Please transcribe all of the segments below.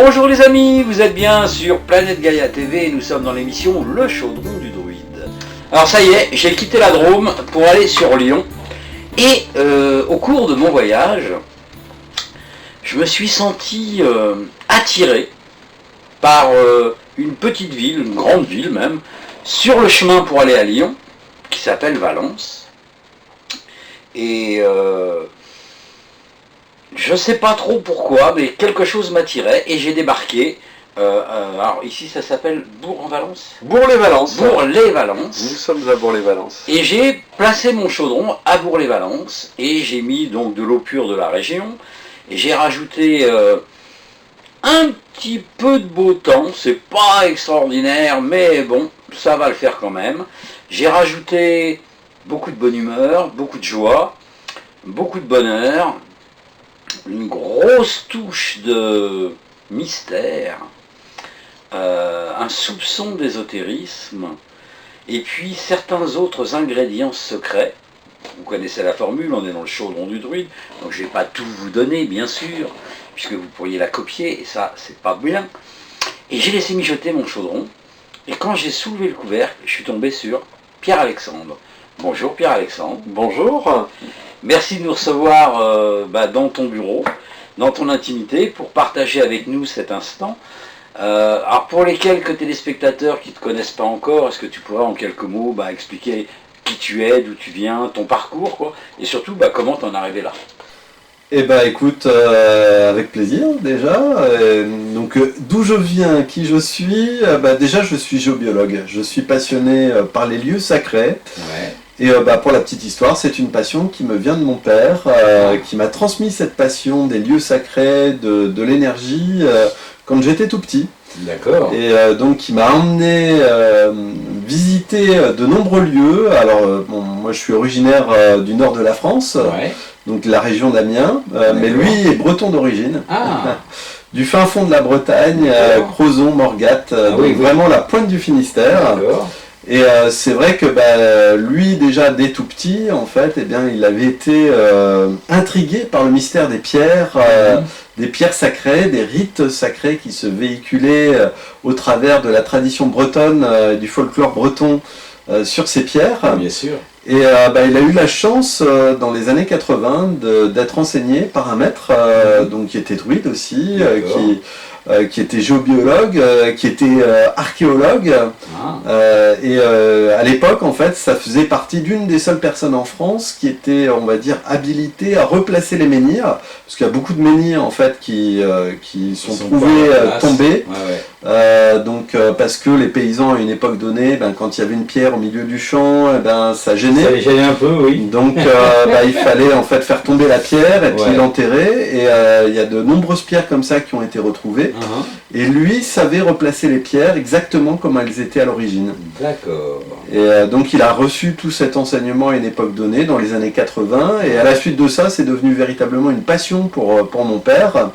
Bonjour les amis, vous êtes bien sur Planète Gaïa TV et nous sommes dans l'émission Le Chaudron du Druide. Alors ça y est, j'ai quitté la Drôme pour aller sur Lyon et au cours de mon voyage, je me suis senti attiré par une petite ville, une grande ville même, sur le chemin pour aller à Lyon, qui s'appelle Valence. Et je sais pas trop pourquoi, mais quelque chose m'attirait et j'ai débarqué. Alors ici ça s'appelle Bourg-en-Valence. Bourg-les-Valence. Bourg-les-Valence. Nous sommes à Bourg-les-Valence. Et j'ai placé mon chaudron à Bourg-les-Valence et j'ai mis donc de l'eau pure de la région et j'ai rajouté un petit peu de beau temps. C'est pas extraordinaire, mais bon, ça va le faire quand même. J'ai rajouté beaucoup de bonne humeur, beaucoup de joie, beaucoup de bonheur, une grosse touche de mystère, un soupçon d'ésotérisme, et puis certains autres ingrédients secrets. Vous connaissez la formule, on est dans le chaudron du druide, donc je ne vais pas tout vous donner, bien sûr, puisque vous pourriez la copier, et ça, c'est pas bien. Et j'ai laissé mijoter mon chaudron, et quand j'ai soulevé le couvercle, je suis tombé sur Pierre-Alexandre. Bonjour Pierre-Alexandre. Bonjour. Merci de nous recevoir dans ton bureau, dans ton intimité, pour partager avec nous cet instant. Alors pour les quelques téléspectateurs qui ne te connaissent pas encore, est-ce que tu pourrais en quelques mots expliquer qui tu es, d'où tu viens, ton parcours, quoi, et surtout comment t'en es arrivé là? Eh ben écoute, avec plaisir déjà. Donc d'où je viens, qui je suis, déjà je suis géobiologue. Je suis passionné par les lieux sacrés. Ouais. Et pour la petite histoire, c'est une passion qui me vient de mon père, qui m'a transmis cette passion des lieux sacrés, de l'énergie, quand j'étais tout petit. D'accord. Et donc qui m'a emmené visiter de nombreux lieux. Alors moi je suis originaire du nord de la France, donc la région d'Amiens, mais lui est breton d'origine. Ah. Du fin fond de la Bretagne, Crozon, Morgat, vraiment la pointe du Finistère. D'accord. Et c'est vrai que lui déjà dès tout petit en fait, il avait été intrigué par le mystère des pierres sacrées, des rites sacrés qui se véhiculaient au travers de la tradition bretonne, du folklore breton sur ces pierres. Bien sûr. Et il a eu la chance dans les années 80 d'être enseigné par un maître donc qui était druide aussi, qui était géobiologue, qui était archéologue. Et à l'époque, en fait, ça faisait partie d'une des seules personnes en France qui était, on va dire, habilitée à replacer les menhirs, parce qu'il y a beaucoup de menhirs en fait qui sont trouvés tombés. Donc parce que les paysans à une époque donnée, quand il y avait une pierre au milieu du champ, ça gênait. Ça les gênait un peu, oui. Donc il fallait en fait faire tomber la pierre et puis l'enterrer. Et il y a de nombreuses pierres comme ça qui ont été retrouvées. Et lui savait replacer les pierres exactement comme elles étaient à l'origine. D'accord. Et donc il a reçu tout cet enseignement à une époque donnée, dans les années 80. Et à la suite de ça, c'est devenu véritablement une passion pour mon père.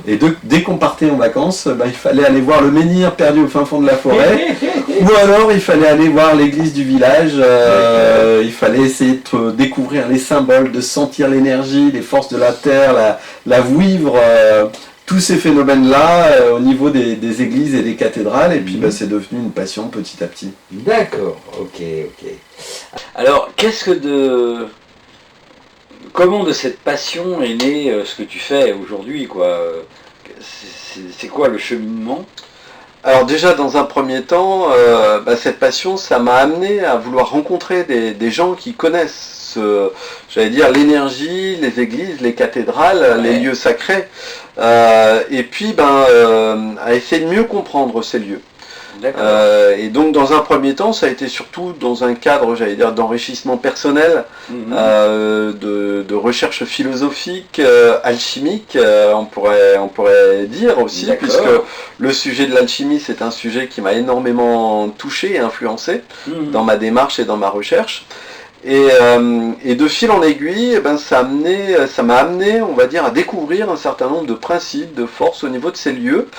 Et dès qu'on partait en vacances, il fallait aller voir le menhir perdu au fin fond de la forêt. Ou alors il fallait aller voir l'église du village. Il fallait essayer de découvrir les symboles, de sentir l'énergie, les forces de la terre, la vivre. Tous ces phénomènes-là au niveau des églises et des cathédrales, et puis c'est devenu une passion petit à petit. D'accord, ok. Alors, comment de cette passion est né ce que tu fais aujourd'hui, quoi? C'est quoi le cheminement? Alors déjà, dans un premier temps, cette passion, ça m'a amené à vouloir rencontrer des gens qui connaissent, j'allais dire, l'énergie, les églises, les cathédrales, les lieux sacrés, et puis à essayer de mieux comprendre ces lieux. Et donc dans un premier temps, ça a été surtout dans un cadre, j'allais dire, d'enrichissement personnel, de recherche philosophique, alchimique, on pourrait dire aussi, puisque le sujet de l'alchimie, c'est un sujet qui m'a énormément touché et influencé dans ma démarche et dans ma recherche. Et de fil en aiguille, ça m'a amené, on va dire, à découvrir un certain nombre de principes, de forces au niveau de ces lieux,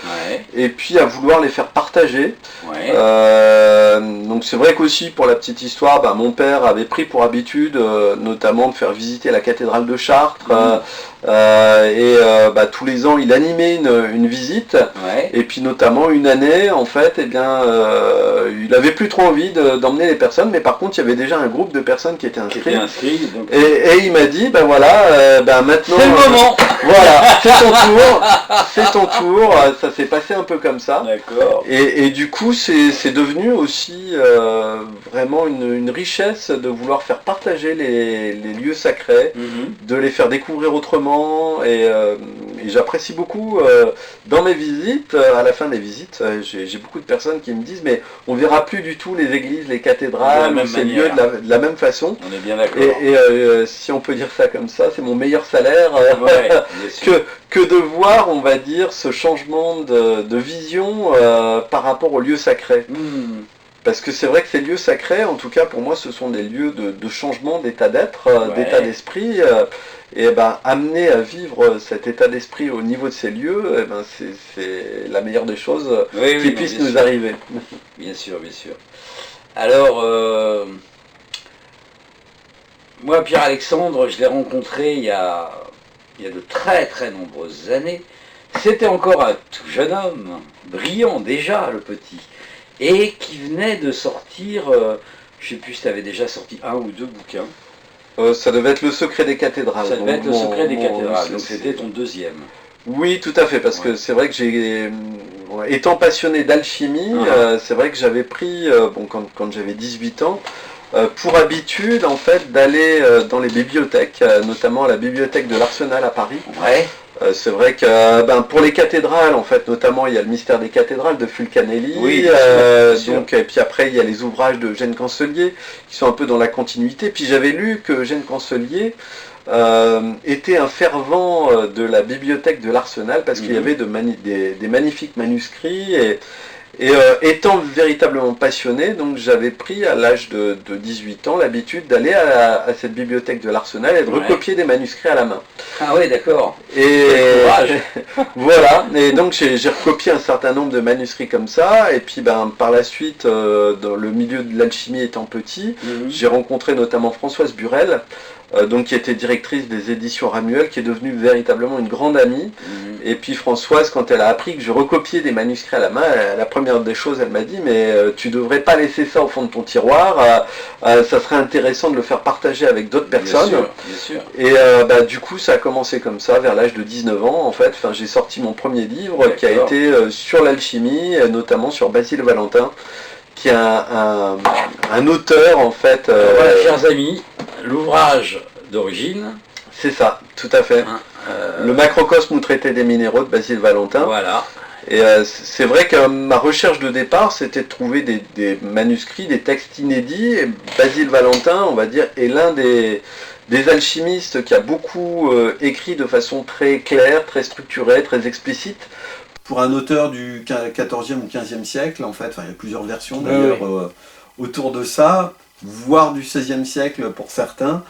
et puis à vouloir les faire partager. Donc c'est vrai qu'aussi, pour la petite histoire, mon père avait pris pour habitude, notamment de faire visiter la cathédrale de Chartres, Tous les ans il animait une visite. Ouais. Et puis notamment une année en fait, il avait plus trop envie d'emmener les personnes, mais par contre il y avait déjà un groupe de personnes qui étaient inscrites. Donc... Et il m'a dit maintenant c'est le moment. Voilà, c'est ton tour, ça s'est passé un peu comme ça. D'accord. Et du coup c'est devenu aussi vraiment une richesse de vouloir faire partager les lieux sacrés, de les faire découvrir autrement, et j'apprécie beaucoup dans mes visites, à la fin des visites, j'ai beaucoup de personnes qui me disent mais on verra plus du tout les églises, les cathédrales, ou ces lieux de la même façon. On est bien d'accord. Et si on peut dire ça comme ça, c'est mon meilleur salaire ouais, que de voir, on va dire, ce changement de vision par rapport aux lieux sacrés. Parce que c'est vrai que ces lieux sacrés, en tout cas pour moi, ce sont des lieux de changement d'état d'être, d'état d'esprit. Amener à vivre cet état d'esprit au niveau de ces lieux, c'est la meilleure des choses qui puisse nous arriver. Bien sûr, bien sûr. Alors, moi, Pierre-Alexandre, je l'ai rencontré il y a de très très nombreuses années. C'était encore un tout jeune homme, brillant déjà, le petit, et qui venait de sortir, je ne sais plus si tu avais déjà sorti 1 ou 2 bouquins. Ça devait être Le Secret des cathédrales. Ça devait être Le Secret des cathédrales, donc c'était ton deuxième. Oui, tout à fait, parce que c'est vrai que étant passionné d'alchimie, c'est vrai que j'avais pris, quand j'avais 18 ans, pour habitude en fait d'aller dans les bibliothèques, notamment la bibliothèque de l'Arsenal à Paris. Ouais. C'est vrai que pour les cathédrales, en fait, notamment il y a le mystère des cathédrales de Fulcanelli, oui, et puis après il y a les ouvrages de Eugène Cancelier qui sont un peu dans la continuité. Puis j'avais lu que Eugène Cancelier était un fervent de la bibliothèque de l'Arsenal parce qu'il y avait des magnifiques manuscrits, et étant véritablement passionné, donc j'avais pris à l'âge de 18 ans l'habitude d'aller à cette bibliothèque de l'Arsenal et de recopier des manuscrits à la main. Ah oui, d'accord. Et voilà, et donc j'ai recopié un certain nombre de manuscrits comme ça, et puis par la suite, dans le milieu de l'alchimie étant petit, j'ai rencontré notamment Françoise Burel, qui était directrice des éditions Ramuel, qui est devenue véritablement une grande amie. Et puis Françoise, quand elle a appris que je recopiais des manuscrits à la main, la première des choses, elle m'a dit mais tu devrais pas laisser ça au fond de ton tiroir, ça serait intéressant de le faire partager avec d'autres personnes. Bien sûr. Et du coup ça a commencé comme ça, vers l'âge de 19 ans en fait. J'ai sorti mon premier livre qui a été sur l'alchimie, notamment sur Basile Valentin, qui est un auteur en fait. Voilà, chers amis, l'ouvrage d'origine. C'est ça, tout à fait. Le macrocosme ou traité des minéraux de Basile Valentin. Voilà. Et c'est vrai que ma recherche de départ, c'était de trouver des manuscrits, des textes inédits. Et Basile Valentin, on va dire, est l'un des alchimistes qui a beaucoup écrit de façon très claire, très structurée, très explicite. Pour un auteur du 14e ou 15e siècle, en fait, il y a plusieurs versions d'ailleurs autour de ça, voire du 16e siècle pour certains.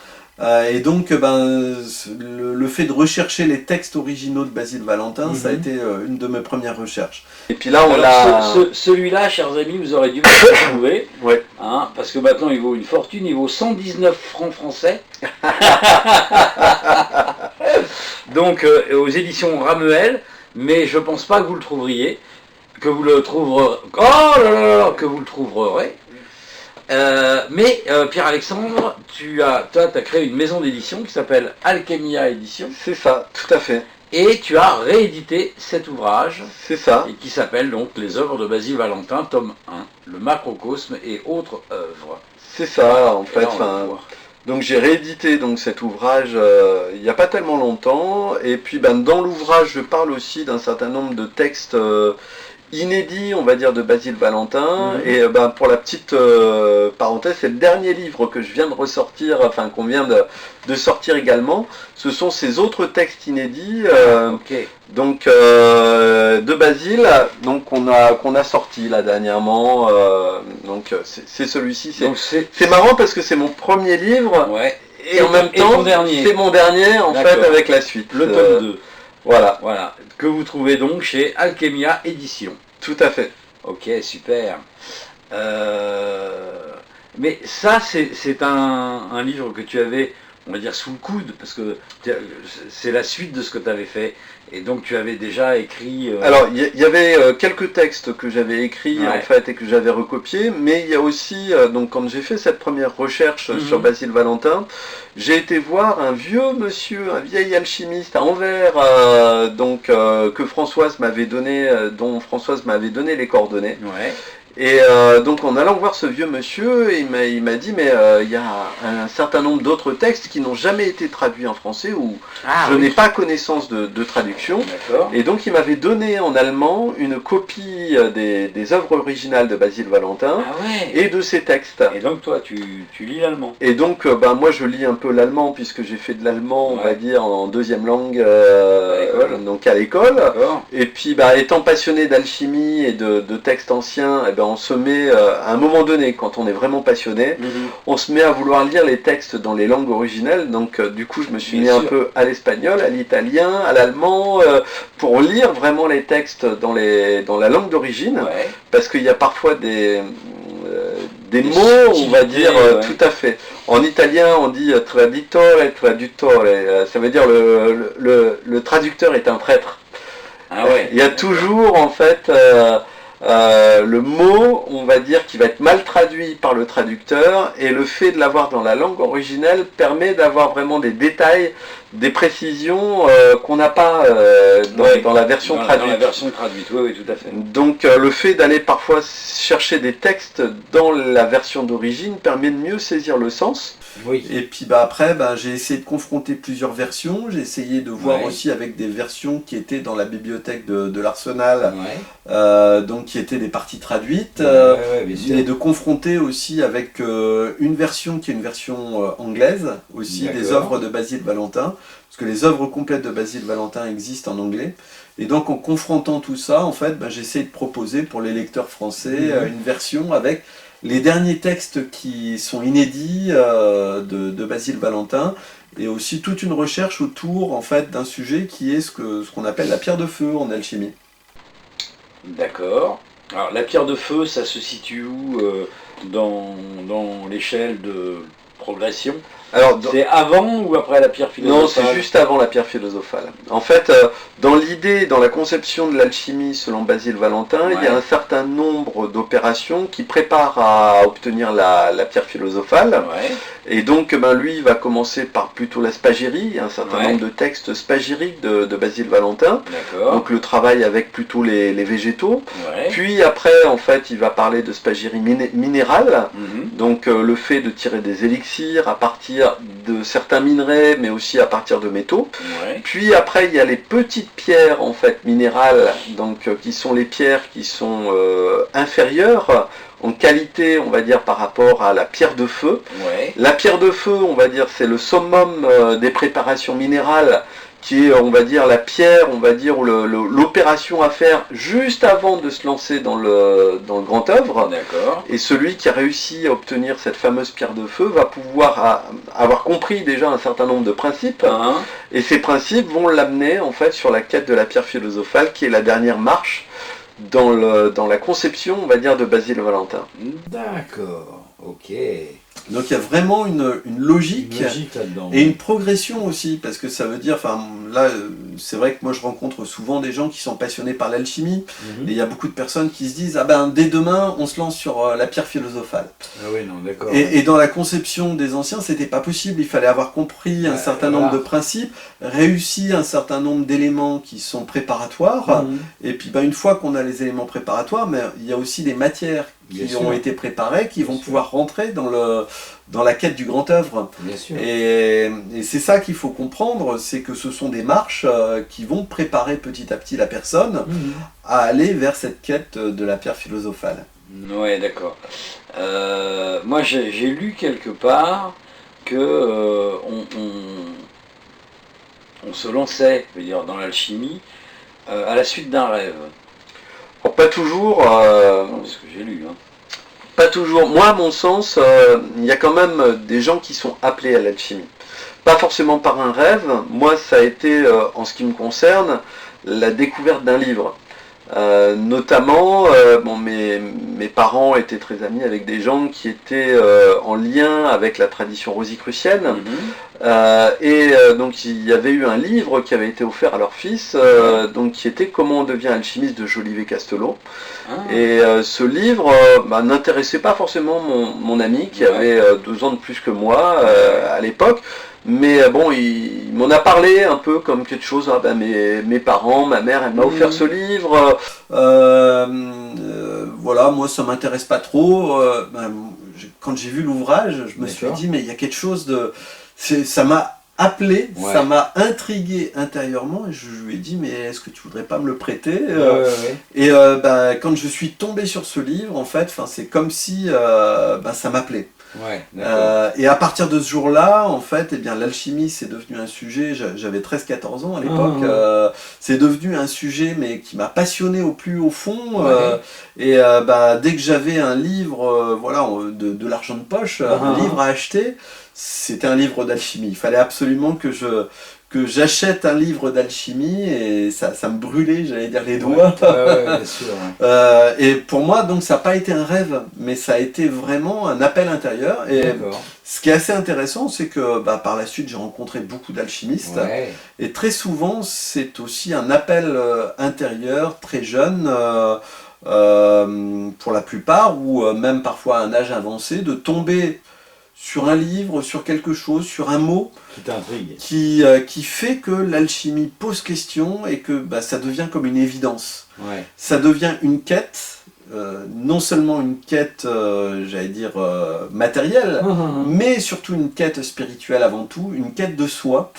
Et donc le fait de rechercher les textes originaux de Basile Valentin, ça a été une de mes premières recherches. Et puis là celui-là, chers amis, vous aurez dû le trouver, parce que maintenant il vaut une fortune, il vaut 119 francs français. Donc aux éditions Ramuel, mais je pense pas que vous le trouveriez, que vous le trouverez. Oh là là, que vous le trouverez. Mais Pierre-Alexandre, tu as créé une maison d'édition qui s'appelle Alchemia Édition. C'est ça, tout à fait. Et tu as réédité cet ouvrage. C'est ça. Et qui s'appelle donc Les œuvres de Basile Valentin, tome 1, le macrocosme et autres œuvres. C'est ça, en fait. Donc j'ai réédité cet ouvrage il n'y a pas tellement longtemps. Et puis dans l'ouvrage, je parle aussi d'un certain nombre de textes inédit, on va dire, de Basile Valentin. Et pour la petite parenthèse, c'est le dernier livre que je viens de ressortir, qu'on vient de sortir également. Ce sont ces autres textes inédits donc de Basile, qu'on a sorti là dernièrement. C'est celui-ci. C'est marrant parce que c'est mon premier livre. Ouais. Et en même temps, c'est mon dernier en fait avec la suite. Le tome 2. Voilà. Que vous trouvez donc chez Alchemia Édition. Tout à fait. Ok, super. Mais ça, c'est un livre que tu avais on va dire, sous le coude, parce que c'est la suite de ce que tu avais fait. Et donc tu avais déjà écrit... Alors, il y avait quelques textes que j'avais écrits, Ouais. en fait, et que j'avais recopiés, mais il y a aussi, donc quand j'ai fait cette première recherche sur Basile Valentin, j'ai été voir un vieux monsieur, un vieil alchimiste à Anvers, que Françoise m'avait donné, dont Françoise m'avait donné les coordonnées. Ouais. Et donc en allant voir ce vieux monsieur, il m'a dit mais il y a un certain nombre d'autres textes qui n'ont jamais été traduits en français ou je n'ai pas connaissance de traduction. D'accord. Et donc il m'avait donné en allemand une copie des œuvres originales de Basile Valentin Ah ouais. et de ses textes. Et donc toi, tu lis l'allemand. Et donc moi je lis un peu l'allemand puisque j'ai fait de l'allemand, on va Ouais. dire, en deuxième langue l'école. donc à l'école. D'accord. Et puis étant passionné d'alchimie et de textes anciens, eh ben, on se met à un moment donné, quand on est vraiment passionné, on se met à vouloir lire les textes dans les langues originelles. Donc du coup je me suis mis un peu à l'espagnol, à l'italien, à l'allemand, pour lire vraiment les textes dans la langue d'origine, Ouais. parce qu'il y a parfois des mots, on va dire, ouais. tout à fait. En italien, on dit traditore et traduttore. Ça veut dire le traducteur est un traître. Ah ouais. Il y a toujours, en fait, le mot, on va dire, qui va être mal traduit par le traducteur, et le fait de l'avoir dans la langue originelle permet d'avoir vraiment des détails, des précisions qu'on n'a pas dans la version traduite. Dans la version traduite, oui, tout à fait. Donc le fait d'aller parfois chercher des textes dans la version d'origine permet de mieux saisir le sens. Oui. Et puis après, j'ai essayé de confronter plusieurs versions. J'ai essayé de voir aussi avec des versions qui étaient dans la bibliothèque de l'Arsenal, donc qui étaient des parties traduites, et de confronter aussi avec une version qui est une version anglaise, aussi des œuvres de Basile Valentin, parce que les œuvres complètes de Basile Valentin existent en anglais. Et donc en confrontant tout ça, en fait, j'essaie de proposer pour les lecteurs français une version avec les derniers textes qui sont inédits de Basile Valentin, et aussi toute une recherche autour en fait d'un sujet qui est ce qu'on appelle la pierre de feu en alchimie. D'accord. Alors la pierre de feu, ça se situe où dans l'échelle de progression? Alors, c'est avant ou après la pierre philosophale? Non, c'est juste avant la pierre philosophale. En fait, dans l'idée, dans la conception de l'alchimie selon Basile Valentin, il y a un certain nombre d'opérations qui préparent à obtenir la pierre philosophale. Et donc, lui, il va commencer par plutôt la spagyrie. Il y a un certain nombre de textes spagyriques de Basile Valentin. Donc le travail avec plutôt les végétaux. Puis après, en fait, il va parler de spagyrie minérale. Donc le fait de tirer des élixirs à partir de certains minerais, mais aussi à partir de métaux. Puis après, il y a les petites pierres en fait minérales, donc qui sont les pierres qui sont inférieures en qualité, on va dire, par rapport à la pierre de feu. La pierre de feu, on va dire, c'est le summum des préparations minérales, qui est, on va dire, la pierre, on va dire, l'opération à faire juste avant de se lancer dans le grand œuvre. Et celui qui a réussi à obtenir cette fameuse pierre de feu va pouvoir avoir compris déjà un certain nombre de principes. Et ces principes vont l'amener, en fait, sur la quête de la pierre philosophale, qui est la dernière marche dans la conception, on va dire, de Basile Valentin. D'accord, ok. Donc il y a vraiment une logique là-dedans, et une progression aussi, parce que ça veut dire, là c'est vrai que moi je rencontre souvent des gens qui sont passionnés par l'alchimie, et il y a beaucoup de personnes qui se disent dès demain on se lance sur la pierre philosophale. Ah oui, non, d'accord. Et dans la conception des anciens, c'était pas possible, il fallait avoir compris un certain nombre de principes, réussi un certain nombre d'éléments qui sont préparatoires, et puis une fois qu'on a les éléments préparatoires, mais il y a aussi des matières qui ont été préparées, qui vont pouvoir rentrer dans la quête du grand œuvre. Et c'est ça qu'il faut comprendre, c'est que ce sont des marches qui vont préparer petit à petit la personne à aller vers cette quête de la pierre philosophale. Ouais, d'accord. Moi j'ai lu quelque part que on se lançait, je veux dire, dans l'alchimie à la suite d'un rêve. Pas toujours. C'est ce que j'ai lu. Pas toujours. Moi, à mon sens, il y a quand même des gens qui sont appelés à l'alchimie. Pas forcément par un rêve. Moi, ça a été, en ce qui me concerne, la découverte d'un livre. Notamment, mes parents étaient très amis avec des gens qui étaient en lien avec la tradition rosicrucienne. Donc il y avait eu un livre qui avait été offert à leur fils, donc qui était Comment on devient alchimiste de Jolivet Castelot. Et ce livre n'intéressait pas forcément mon ami qui avait 2 ans de plus que moi à l'époque. Mais bon, il m'en a parlé un peu comme quelque chose, mes parents, ma mère, elle m'a offert ce livre. Voilà, moi ça m'intéresse pas trop. Quand j'ai vu l'ouvrage, je me suis dit, mais il y a quelque chose de... Ça m'a appelé, ça m'a intrigué intérieurement, et je lui ai dit, mais est-ce que tu voudrais pas me le prêter? Et quand je suis tombé sur ce livre, en fait, c'est comme si ça m'appelait. Et à partir de ce jour-là, en fait, l'alchimie c'est devenu un sujet, j'avais 13-14 ans à l'époque, c'est devenu un sujet mais qui m'a passionné au plus haut fond, et dès que j'avais un livre de l'argent de poche, un livre à acheter, c'était un livre d'alchimie. Il fallait absolument que j'achète un livre d'alchimie, et ça me brûlait, j'allais dire, les doigts. Bien sûr, et pour moi, donc, ça n'a pas été un rêve, mais ça a été vraiment un appel intérieur. Et ce qui est assez intéressant, c'est que par la suite, j'ai rencontré beaucoup d'alchimistes. Et très souvent, c'est aussi un appel intérieur, très jeune, pour la plupart, ou même parfois à un âge avancé, de tomber sur un livre, sur quelque chose, sur un mot qui fait que l'alchimie pose question, et que ça devient comme une évidence. Ça devient une quête, non seulement une quête, j'allais dire, matérielle, mais surtout une quête spirituelle avant tout, une quête de soi,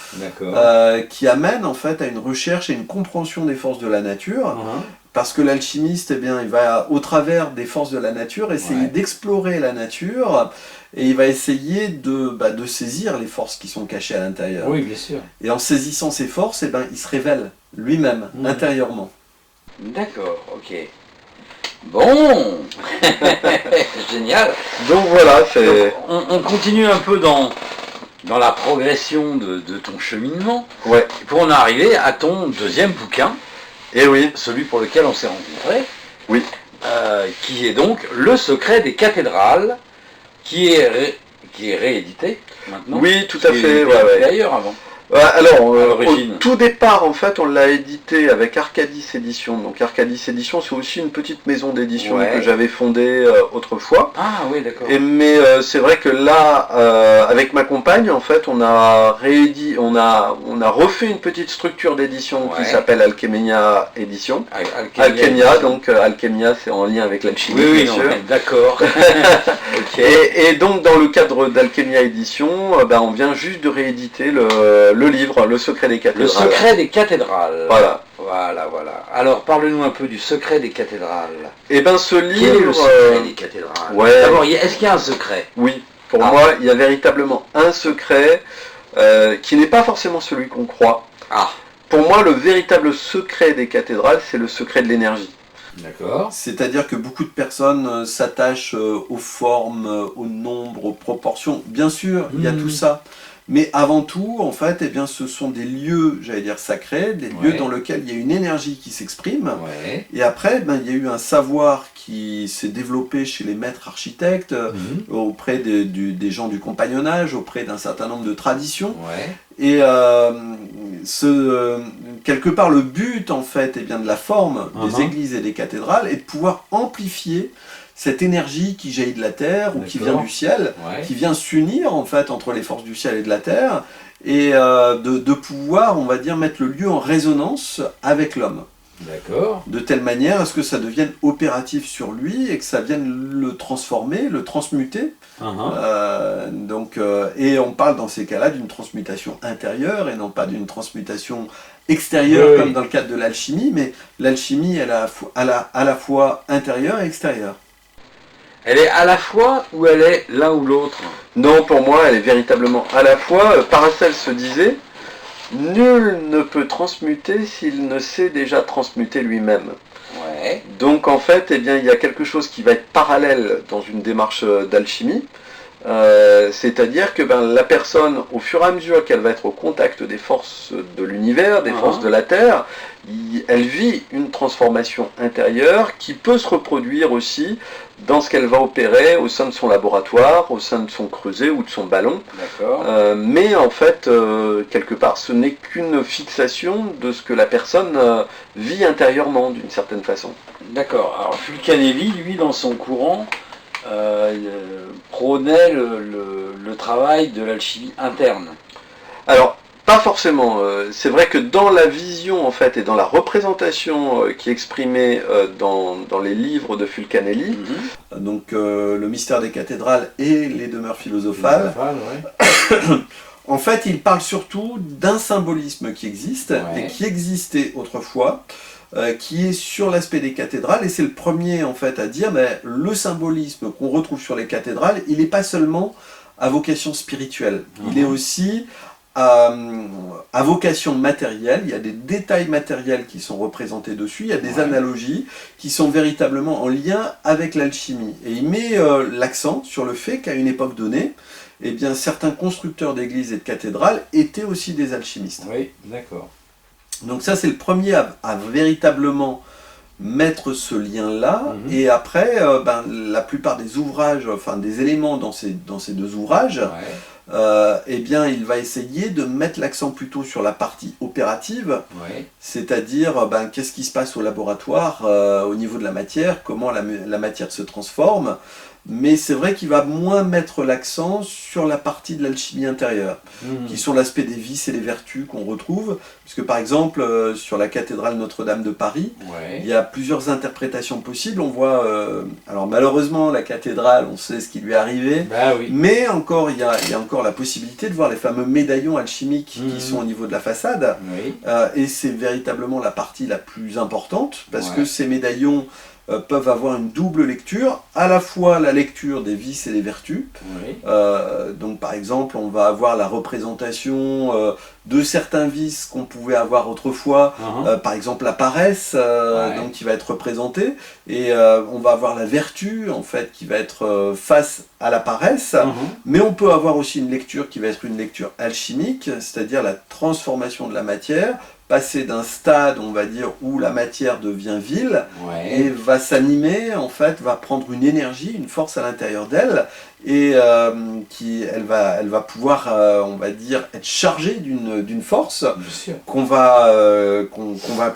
qui amène en fait à une recherche et une compréhension des forces de la nature. Parce que l'alchimiste, il va, au travers des forces de la nature, essayer d'explorer la nature, et il va essayer de saisir les forces qui sont cachées à l'intérieur. Oui, bien sûr. Et en saisissant ces forces, il se révèle lui-même, intérieurement. D'accord, ok. Bon. Génial. Donc voilà, on continue un peu dans la progression de ton cheminement, pour en arriver à ton deuxième bouquin. Et oui. Celui pour lequel on s'est rencontrés. Oui. Qui est donc Le secret des cathédrales, qui est réédité maintenant. Oui, tout à fait. D'ailleurs avant. Alors, au tout départ, en fait, on l'a édité avec Arcadis Édition. Donc Arcadis Édition, c'est aussi une petite maison d'édition que j'avais fondée autrefois. Ah oui, d'accord. Mais c'est vrai que là, avec ma compagne, en fait, on a refait une petite structure d'édition qui s'appelle Alchemia Édition. Alchemia, donc Alchemia, c'est en lien avec l'alchimie. Oui, bien sûr. D'accord. Et donc, dans le cadre d'Alchemia Édition, on vient juste de rééditer le livre, Le secret des cathédrales. Le secret des cathédrales. Voilà. Alors, parle-nous un peu du secret des cathédrales. Eh bien, ce livre... Quel est le secret des cathédrales? D'abord, est-ce qu'il y a un secret? Oui, pour moi, il y a véritablement un secret qui n'est pas forcément celui qu'on croit. Pour moi, le véritable secret des cathédrales, c'est le secret de l'énergie. D'accord. C'est-à-dire que beaucoup de personnes s'attachent aux formes, aux nombres, aux proportions. Bien sûr, il y a tout ça. Mais avant tout, en fait, ce sont des lieux, j'allais dire sacrés, des lieux dans lesquels il y a une énergie qui s'exprime. Et après, il y a eu un savoir qui s'est développé chez les maîtres architectes, auprès des gens du compagnonnage, auprès d'un certain nombre de traditions. Et quelque part, le but, en fait, de la forme des églises et des cathédrales est de pouvoir amplifier cette énergie qui jaillit de la terre ou qui vient du ciel, qui vient s'unir en fait entre les forces du ciel et de la terre, et de pouvoir, on va dire, mettre le lieu en résonance avec l'homme. D'accord. De telle manière à ce que ça devienne opératif sur lui et que ça vienne le transformer, le transmuter. Et on parle dans ces cas-là d'une transmutation intérieure et non pas d'une transmutation extérieure comme dans le cadre de l'alchimie, mais l'alchimie elle a à la fois intérieure et extérieure. Elle est à la fois ou elle est l'un ou l'autre? Non, pour moi, elle est véritablement à la fois. Paracelse se disait, nul ne peut transmuter s'il ne sait déjà transmuter lui-même. Donc en fait, il y a quelque chose qui va être parallèle dans une démarche d'alchimie, C'est-à-dire que la personne, au fur et à mesure qu'elle va être au contact des forces de l'univers, des forces de la Terre, elle vit une transformation intérieure qui peut se reproduire aussi dans ce qu'elle va opérer au sein de son laboratoire, au sein de son creuset ou de son ballon. Mais en fait, quelque part, ce n'est qu'une fixation de ce que la personne vit intérieurement, d'une certaine façon. D'accord. Alors Fulcanelli, lui, dans son courant, prônait le travail de l'alchimie interne. Alors, pas forcément. C'est vrai que dans la vision en fait et dans la représentation qui est exprimée dans les livres de Fulcanelli, donc le mystère des cathédrales et les demeures philosophales, en fait il parle surtout d'un symbolisme qui existe et qui existait autrefois, qui est sur l'aspect des cathédrales, et c'est le premier en fait à dire mais le symbolisme qu'on retrouve sur les cathédrales, il n'est pas seulement à vocation spirituelle, il est aussi à vocation matérielle, il y a des détails matériels qui sont représentés dessus, il y a des analogies qui sont véritablement en lien avec l'alchimie. Et il met l'accent sur le fait qu'à une époque donnée, eh bien, certains constructeurs d'églises et de cathédrales étaient aussi des alchimistes. Oui, d'accord. Donc ça c'est le premier à véritablement mettre ce lien-là, et après, la plupart des ouvrages, enfin des éléments dans ces deux ouvrages, eh bien, il va essayer de mettre l'accent plutôt sur la partie opérative, c'est-à-dire qu'est-ce qui se passe au laboratoire au niveau de la matière, comment la matière se transforme, mais c'est vrai qu'il va moins mettre l'accent sur la partie de l'alchimie intérieure, qui sont l'aspect des vices et des vertus qu'on retrouve, puisque par exemple, sur la cathédrale Notre-Dame de Paris, il y a plusieurs interprétations possibles. On voit, alors malheureusement, la cathédrale, on sait ce qui lui est arrivé, mais encore, il y a encore la possibilité de voir les fameux médaillons alchimiques qui sont au niveau de la façade, et c'est véritablement la partie la plus importante, parce que ces médaillons peuvent avoir une double lecture, à la fois la lecture des vices et des vertus. Donc par exemple, on va avoir la représentation de certains vices qu'on pouvait avoir autrefois, par exemple la paresse, donc qui va être représentée, et on va avoir la vertu en fait qui va être face à la paresse, mais on peut avoir aussi une lecture qui va être une lecture alchimique, c'est-à-dire la transformation de la matière, passer d'un stade, on va dire, où la matière devient vile, et va s'animer, en fait, va prendre une énergie, une force à l'intérieur d'elle, et elle va pouvoir, on va dire, être chargée d'une force qu'on va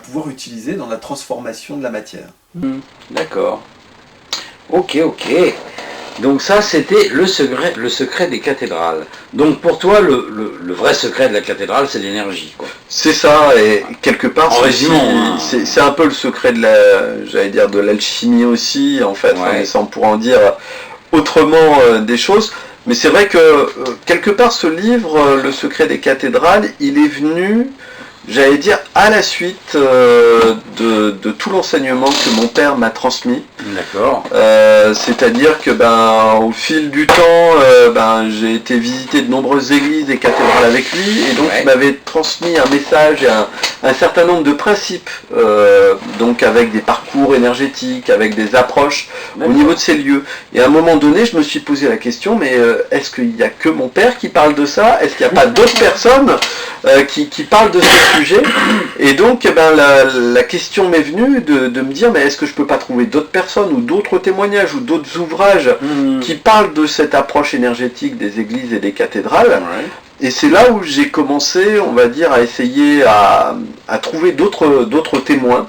pouvoir utiliser dans la transformation de la matière. D'accord. Ok. Donc ça, c'était le secret des cathédrales. Donc pour toi, le vrai secret de la cathédrale, c'est l'énergie, quoi. C'est ça, et quelque part, c'est un peu le secret de l'alchimie aussi, en fait, sans pour en dire autrement des choses. Mais c'est vrai que, quelque part, ce livre, Le secret des cathédrales, il est venu, j'allais dire, à la suite de tout l'enseignement que mon père m'a transmis. D'accord. C'est-à-dire que au fil du temps, j'ai été visiter de nombreuses églises et cathédrales avec lui, et donc il m'avait transmis un message et un certain nombre de principes, donc avec des parcours énergétiques, avec des approches au niveau de ces lieux. Et à un moment donné, je me suis posé la question, mais est-ce qu'il n'y a que mon père qui parle de ça? Est-ce qu'il n'y a pas d'autres personnes qui parlent de ce sujet? Et donc la question m'est venue de me dire, mais est-ce que je peux pas trouver d'autres personnes ou d'autres témoignages ou d'autres ouvrages qui parlent de cette approche énergétique des églises et des cathédrales? Et c'est là où j'ai commencé, on va dire, à essayer à trouver d'autres témoins,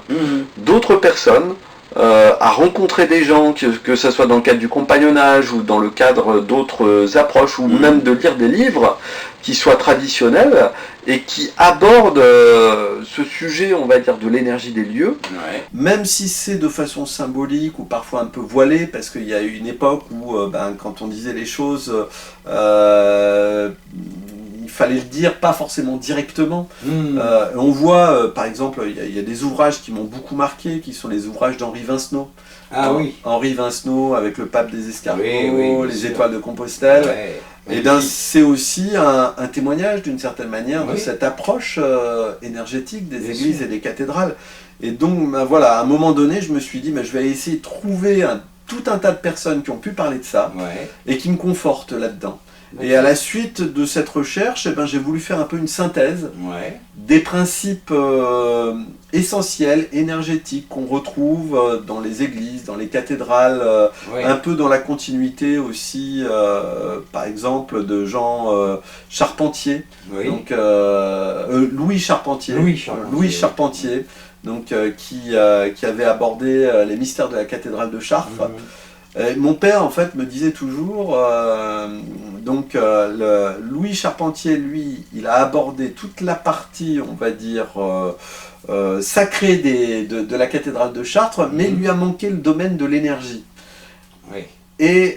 d'autres personnes, à rencontrer des gens, que ce soit dans le cadre du compagnonnage ou dans le cadre d'autres approches, ou même de lire des livres qui soient traditionnels et qui abordent ce sujet, on va dire, de l'énergie des lieux. Même si c'est de façon symbolique ou parfois un peu voilée, parce qu'il y a eu une époque où, quand on disait les choses, il fallait le dire pas forcément directement. On voit, par exemple, il y a des ouvrages qui m'ont beaucoup marqué, qui sont les ouvrages d'Henri Vincenot. Henri Vincenot avec le pape des escargots, les étoiles de Compostelle. Et bien c'est aussi un témoignage d'une certaine manière de cette approche énergétique des églises et des cathédrales. Et donc voilà, à un moment donné, je me suis dit, mais je vais essayer de trouver un tout un tas de personnes qui ont pu parler de ça et qui me confortent là-dedans. Et à la suite de cette recherche, j'ai voulu faire un peu une synthèse des principes essentiels, énergétiques qu'on retrouve dans les églises, dans les cathédrales, un peu dans la continuité aussi, par exemple, de Jean Charpentier, donc Louis Charpentier, donc, qui avait abordé les mystères de la cathédrale de Chartres. Mon père, en fait, me disait toujours, Louis Charpentier, lui, il a abordé toute la partie, on va dire, sacrée de la cathédrale de Chartres, mais il lui a manqué le domaine de l'énergie. Et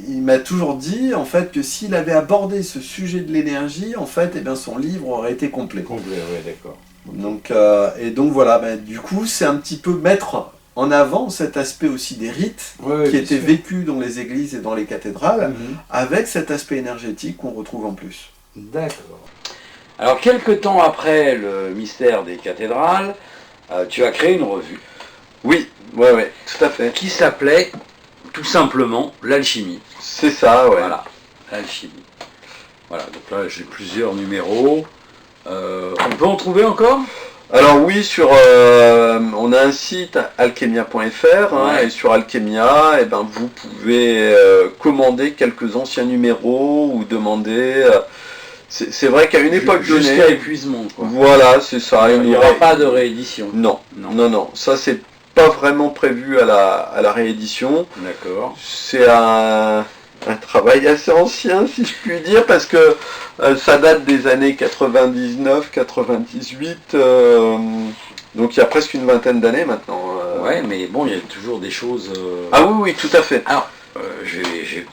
il m'a toujours dit, en fait, que s'il avait abordé ce sujet de l'énergie, en fait, son livre aurait été complet. D'accord. Donc, voilà, du coup, c'est un petit peu mettre en avant cet aspect aussi des rites qui étaient vécus dans les églises et dans les cathédrales, avec cet aspect énergétique qu'on retrouve en plus. D'accord. Alors, quelques temps après le mystère des cathédrales, tu as créé une revue. Oui, tout à fait. Qui s'appelait tout simplement l'alchimie. C'est ça, Voilà, l'alchimie. Voilà, donc là j'ai plusieurs numéros. On peut en trouver encore ? Alors oui, on a un site alchemia.fr et sur Alchemia, vous pouvez commander quelques anciens numéros ou demander. C'est vrai qu'à une époque donnée, jusqu'à épuisement, quoi. Voilà, c'est ça. Il n'y aura pas de réédition. Non. Ça c'est pas vraiment prévu à la réédition. D'accord. C'est un travail assez ancien, si je puis dire, parce que ça date des années 99, 98, donc il y a presque une vingtaine d'années maintenant. Mais bon, il y a toujours des choses... Ah oui, tout à fait. Alors,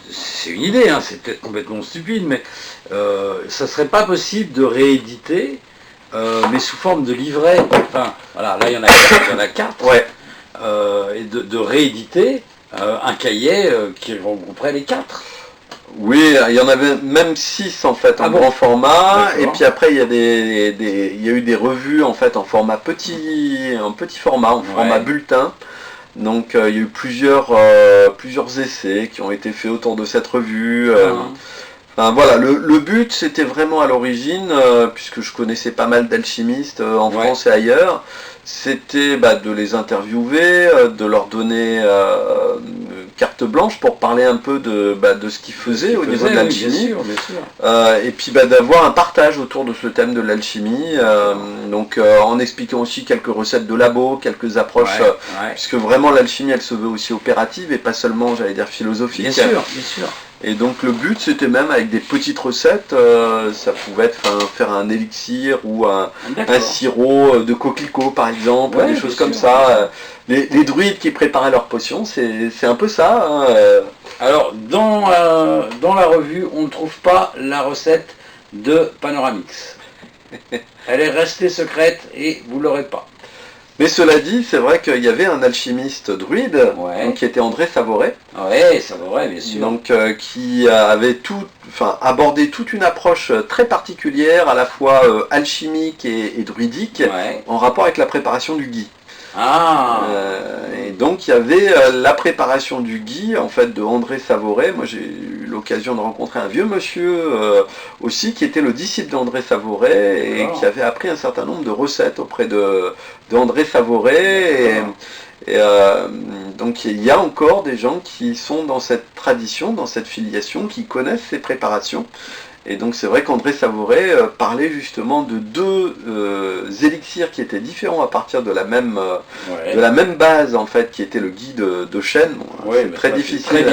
c'est une idée, c'est peut-être complètement stupide, mais ça serait pas possible de rééditer, mais sous forme de livret. Enfin, voilà, là il y en a quatre. Et de rééditer un cahier qui regrouperait les quatre. Oui, il y en avait même 6 en fait en grand format, et puis après il y a eu des revues en fait en format petit format, en format bulletin. Donc il y a eu plusieurs essais qui ont été faits autour de cette revue. Enfin, voilà, le but c'était vraiment à l'origine, puisque je connaissais pas mal d'alchimistes en France et ailleurs, c'était de les interviewer, de leur donner carte blanche pour parler un peu de ce qu'ils faisaient au niveau de l'alchimie, et puis d'avoir un partage autour de ce thème de l'alchimie, donc en expliquant aussi quelques recettes de labo, quelques approches, puisque vraiment l'alchimie elle se veut aussi opérative et pas seulement, j'allais dire, philosophique. Bien sûr. Et donc le but c'était même avec des petites recettes, ça pouvait être faire un élixir ou un sirop de coquelicot par exemple, des choses comme ça. Les druides qui préparaient leurs potions, c'est un peu ça. Alors dans la revue, on ne trouve pas la recette de Panoramix. Elle est restée secrète et vous l'aurez pas. Mais cela dit, c'est vrai qu'il y avait un alchimiste druide, donc, qui était André Savoret. Savoret, bien sûr. Donc qui avait abordé toute une approche très particulière, à la fois alchimique et druidique, en rapport avec la préparation du gui. Et donc il y avait la préparation du gui en fait de André Savoret. Moi j'ai eu l'occasion de rencontrer un vieux monsieur aussi qui était le disciple d'André Savoret et qui avait appris un certain nombre de recettes auprès de André Savoret. Et donc il y a encore des gens qui sont dans cette tradition, dans cette filiation, qui connaissent ces préparations. Et donc c'est vrai qu'André Savoret parlait justement de deux élixirs qui étaient différents à partir de la même base en fait, qui était le gui de chêne. C'est très difficile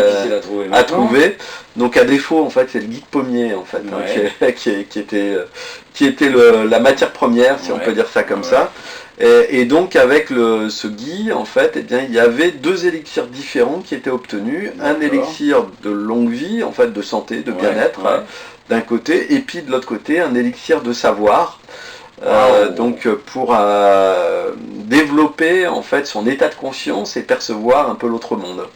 à trouver. Donc à défaut en fait c'est le gui de pommier en fait, qui était la matière première, si on peut dire ça comme ça. Et donc avec ce gui, en fait, il y avait deux élixirs différents qui étaient obtenus. Un élixir de longue vie, en fait, de santé, de bien-être, d'un côté, et puis de l'autre côté, un élixir de savoir. Donc pour développer en fait son état de conscience et percevoir un peu l'autre monde.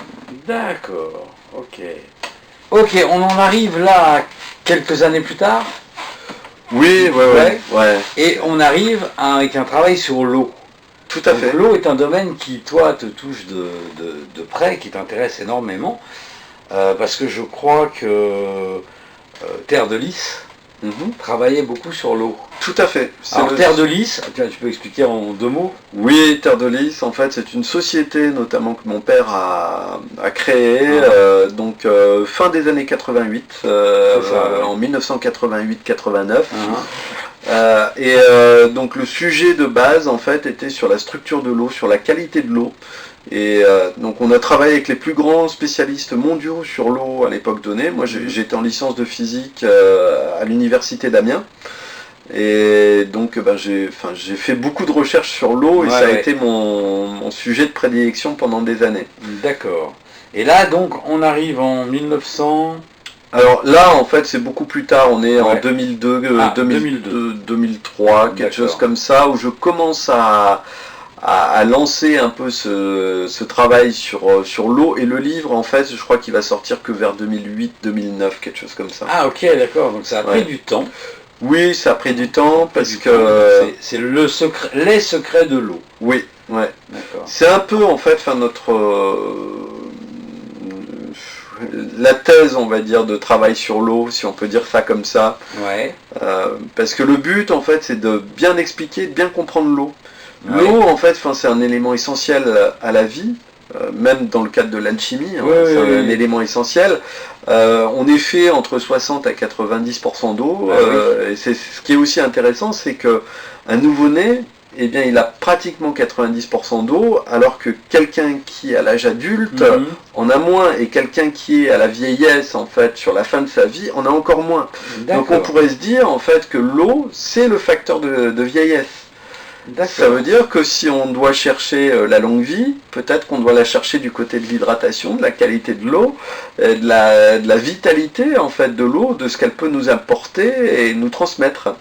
D'accord, ok. Ok, on en arrive là quelques années plus tard. Oui. Et on arrive avec un travail sur l'eau. Tout à fait. L'eau est un domaine qui, toi, te touche de près, qui t'intéresse énormément, parce que je crois que Terre de Lys travaillait beaucoup sur l'eau. Tout à fait. Alors Terre de Lys, tu peux expliquer en 2 mots? Oui, Terre de Lys, en fait, c'est une société notamment que mon père a créée, donc fin des années 88, en 1988-89. Donc le sujet de base, en fait, était sur la structure de l'eau, sur la qualité de l'eau. Et donc on a travaillé avec les plus grands spécialistes mondiaux sur l'eau à l'époque donnée. Moi j'étais en licence de physique à l'université d'Amiens. Et donc j'ai fait beaucoup de recherches sur l'eau et ça a été mon sujet de prédilection pendant des années. D'accord. Et là donc on arrive en 1900... Alors là en fait c'est beaucoup plus tard, on est en 2002, 2003, quelque chose comme ça, où je commence à lancer un peu ce travail sur l'eau, et le livre en fait je crois qu'il va sortir que vers 2008-2009, quelque chose comme ça. Ah ok, d'accord, donc ça a pris du temps. Oui, ça a pris du temps parce que... C'est les secrets de l'eau. Oui, ouais. C'est un peu en fait notre... la thèse, on va dire, de travail sur l'eau, si on peut dire ça comme ça. Ouais. Parce que le but en fait c'est de bien expliquer, de bien comprendre l'eau. L'eau en fait c'est un élément essentiel à la vie. Même dans le cadre de l'alchimie, c'est un élément essentiel. On est fait entre 60 à 90% d'eau. Et ce qui est aussi intéressant, c'est que un nouveau-né, eh bien, il a pratiquement 90% d'eau, alors que quelqu'un qui est à l'âge adulte en a moins, et quelqu'un qui est à la vieillesse, en fait, sur la fin de sa vie, en a encore moins. Donc on pourrait se dire, en fait, que l'eau, c'est le facteur de vieillesse. Ça veut dire que si on doit chercher la longue vie, peut-être qu'on doit la chercher du côté de l'hydratation, de la qualité de l'eau, de la vitalité en fait de l'eau, de ce qu'elle peut nous apporter et nous transmettre.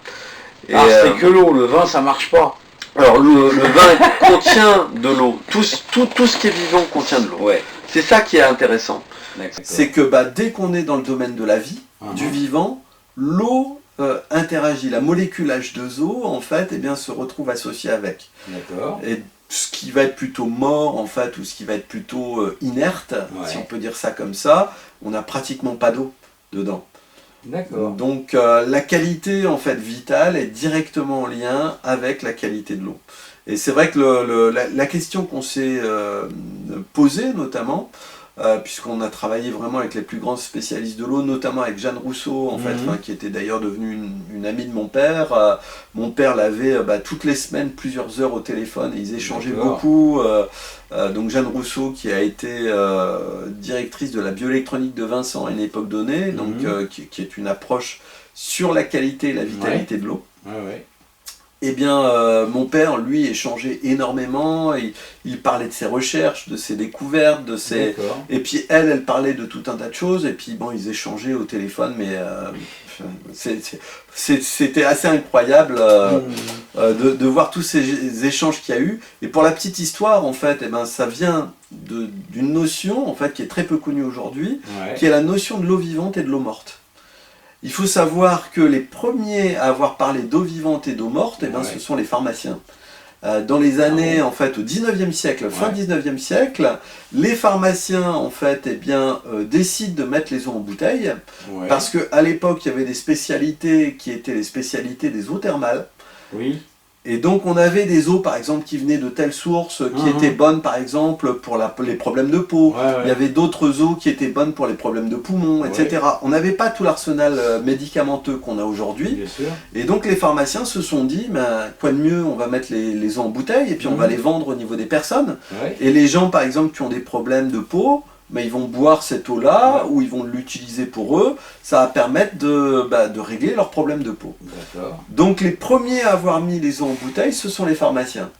C'est que l'eau, le vin ça marche pas. Alors le vin contient de l'eau, tout ce qui est vivant contient de l'eau. C'est ça qui est intéressant. C'est que dès qu'on est dans le domaine de la vie, du vivant, l'eau interagit, la molécule H2O en fait se retrouve associée avec. D'accord. Et ce qui va être plutôt mort en fait, ou ce qui va être plutôt inerte, si on peut dire ça comme ça, on n'a pratiquement pas d'eau dedans. D'accord. Donc la qualité en fait vitale est directement en lien avec la qualité de l'eau. Et c'est vrai que la question qu'on s'est posée notamment, puisqu'on a travaillé vraiment avec les plus grands spécialistes de l'eau, notamment avec Jeanne Rousseau, en fait, qui était d'ailleurs devenue une amie de mon père. Mon père l'avait toutes les semaines, plusieurs heures au téléphone, et ils échangeaient beaucoup. Donc Jeanne Rousseau, qui a été directrice de la bioélectronique de Vincent à une époque donnée, donc, qui est une approche sur la qualité et la vitalité de l'eau. Eh bien, mon père, lui, échangeait énormément, il parlait de ses recherches, de ses découvertes, de ses... Et puis elle parlait de tout un tas de choses, et puis bon, ils échangeaient au téléphone, mais c'était assez incroyable de voir tous ces échanges qu'il y a eu. Et pour la petite histoire, en fait, ça vient d'une notion, en fait, qui est très peu connue aujourd'hui, qui est la notion de l'eau vivante et de l'eau morte. Il faut savoir que les premiers à avoir parlé d'eau vivante et d'eau morte, ce sont les pharmaciens. Dans les années, en fait, au 19e siècle, fin 19e siècle, les pharmaciens, en fait, décident de mettre les eaux en bouteille, parce qu'à l'époque, il y avait des spécialités qui étaient les spécialités des eaux thermales. Et donc on avait des eaux par exemple qui venaient de telles sources qui étaient bonnes par exemple pour les problèmes de peau. Il y avait d'autres eaux qui étaient bonnes pour les problèmes de poumons, etc. On n'avait pas tout l'arsenal médicamenteux qu'on a aujourd'hui. Et donc les pharmaciens se sont dit, quoi de mieux, on va mettre les eaux en bouteille et puis on va les vendre au niveau des personnes. Et les gens par exemple qui ont des problèmes de peau, ils vont boire cette eau-là, ou ils vont l'utiliser pour eux, ça va permettre de régler leurs problèmes de peau. Donc les premiers à avoir mis les eaux en bouteille, ce sont les pharmaciens,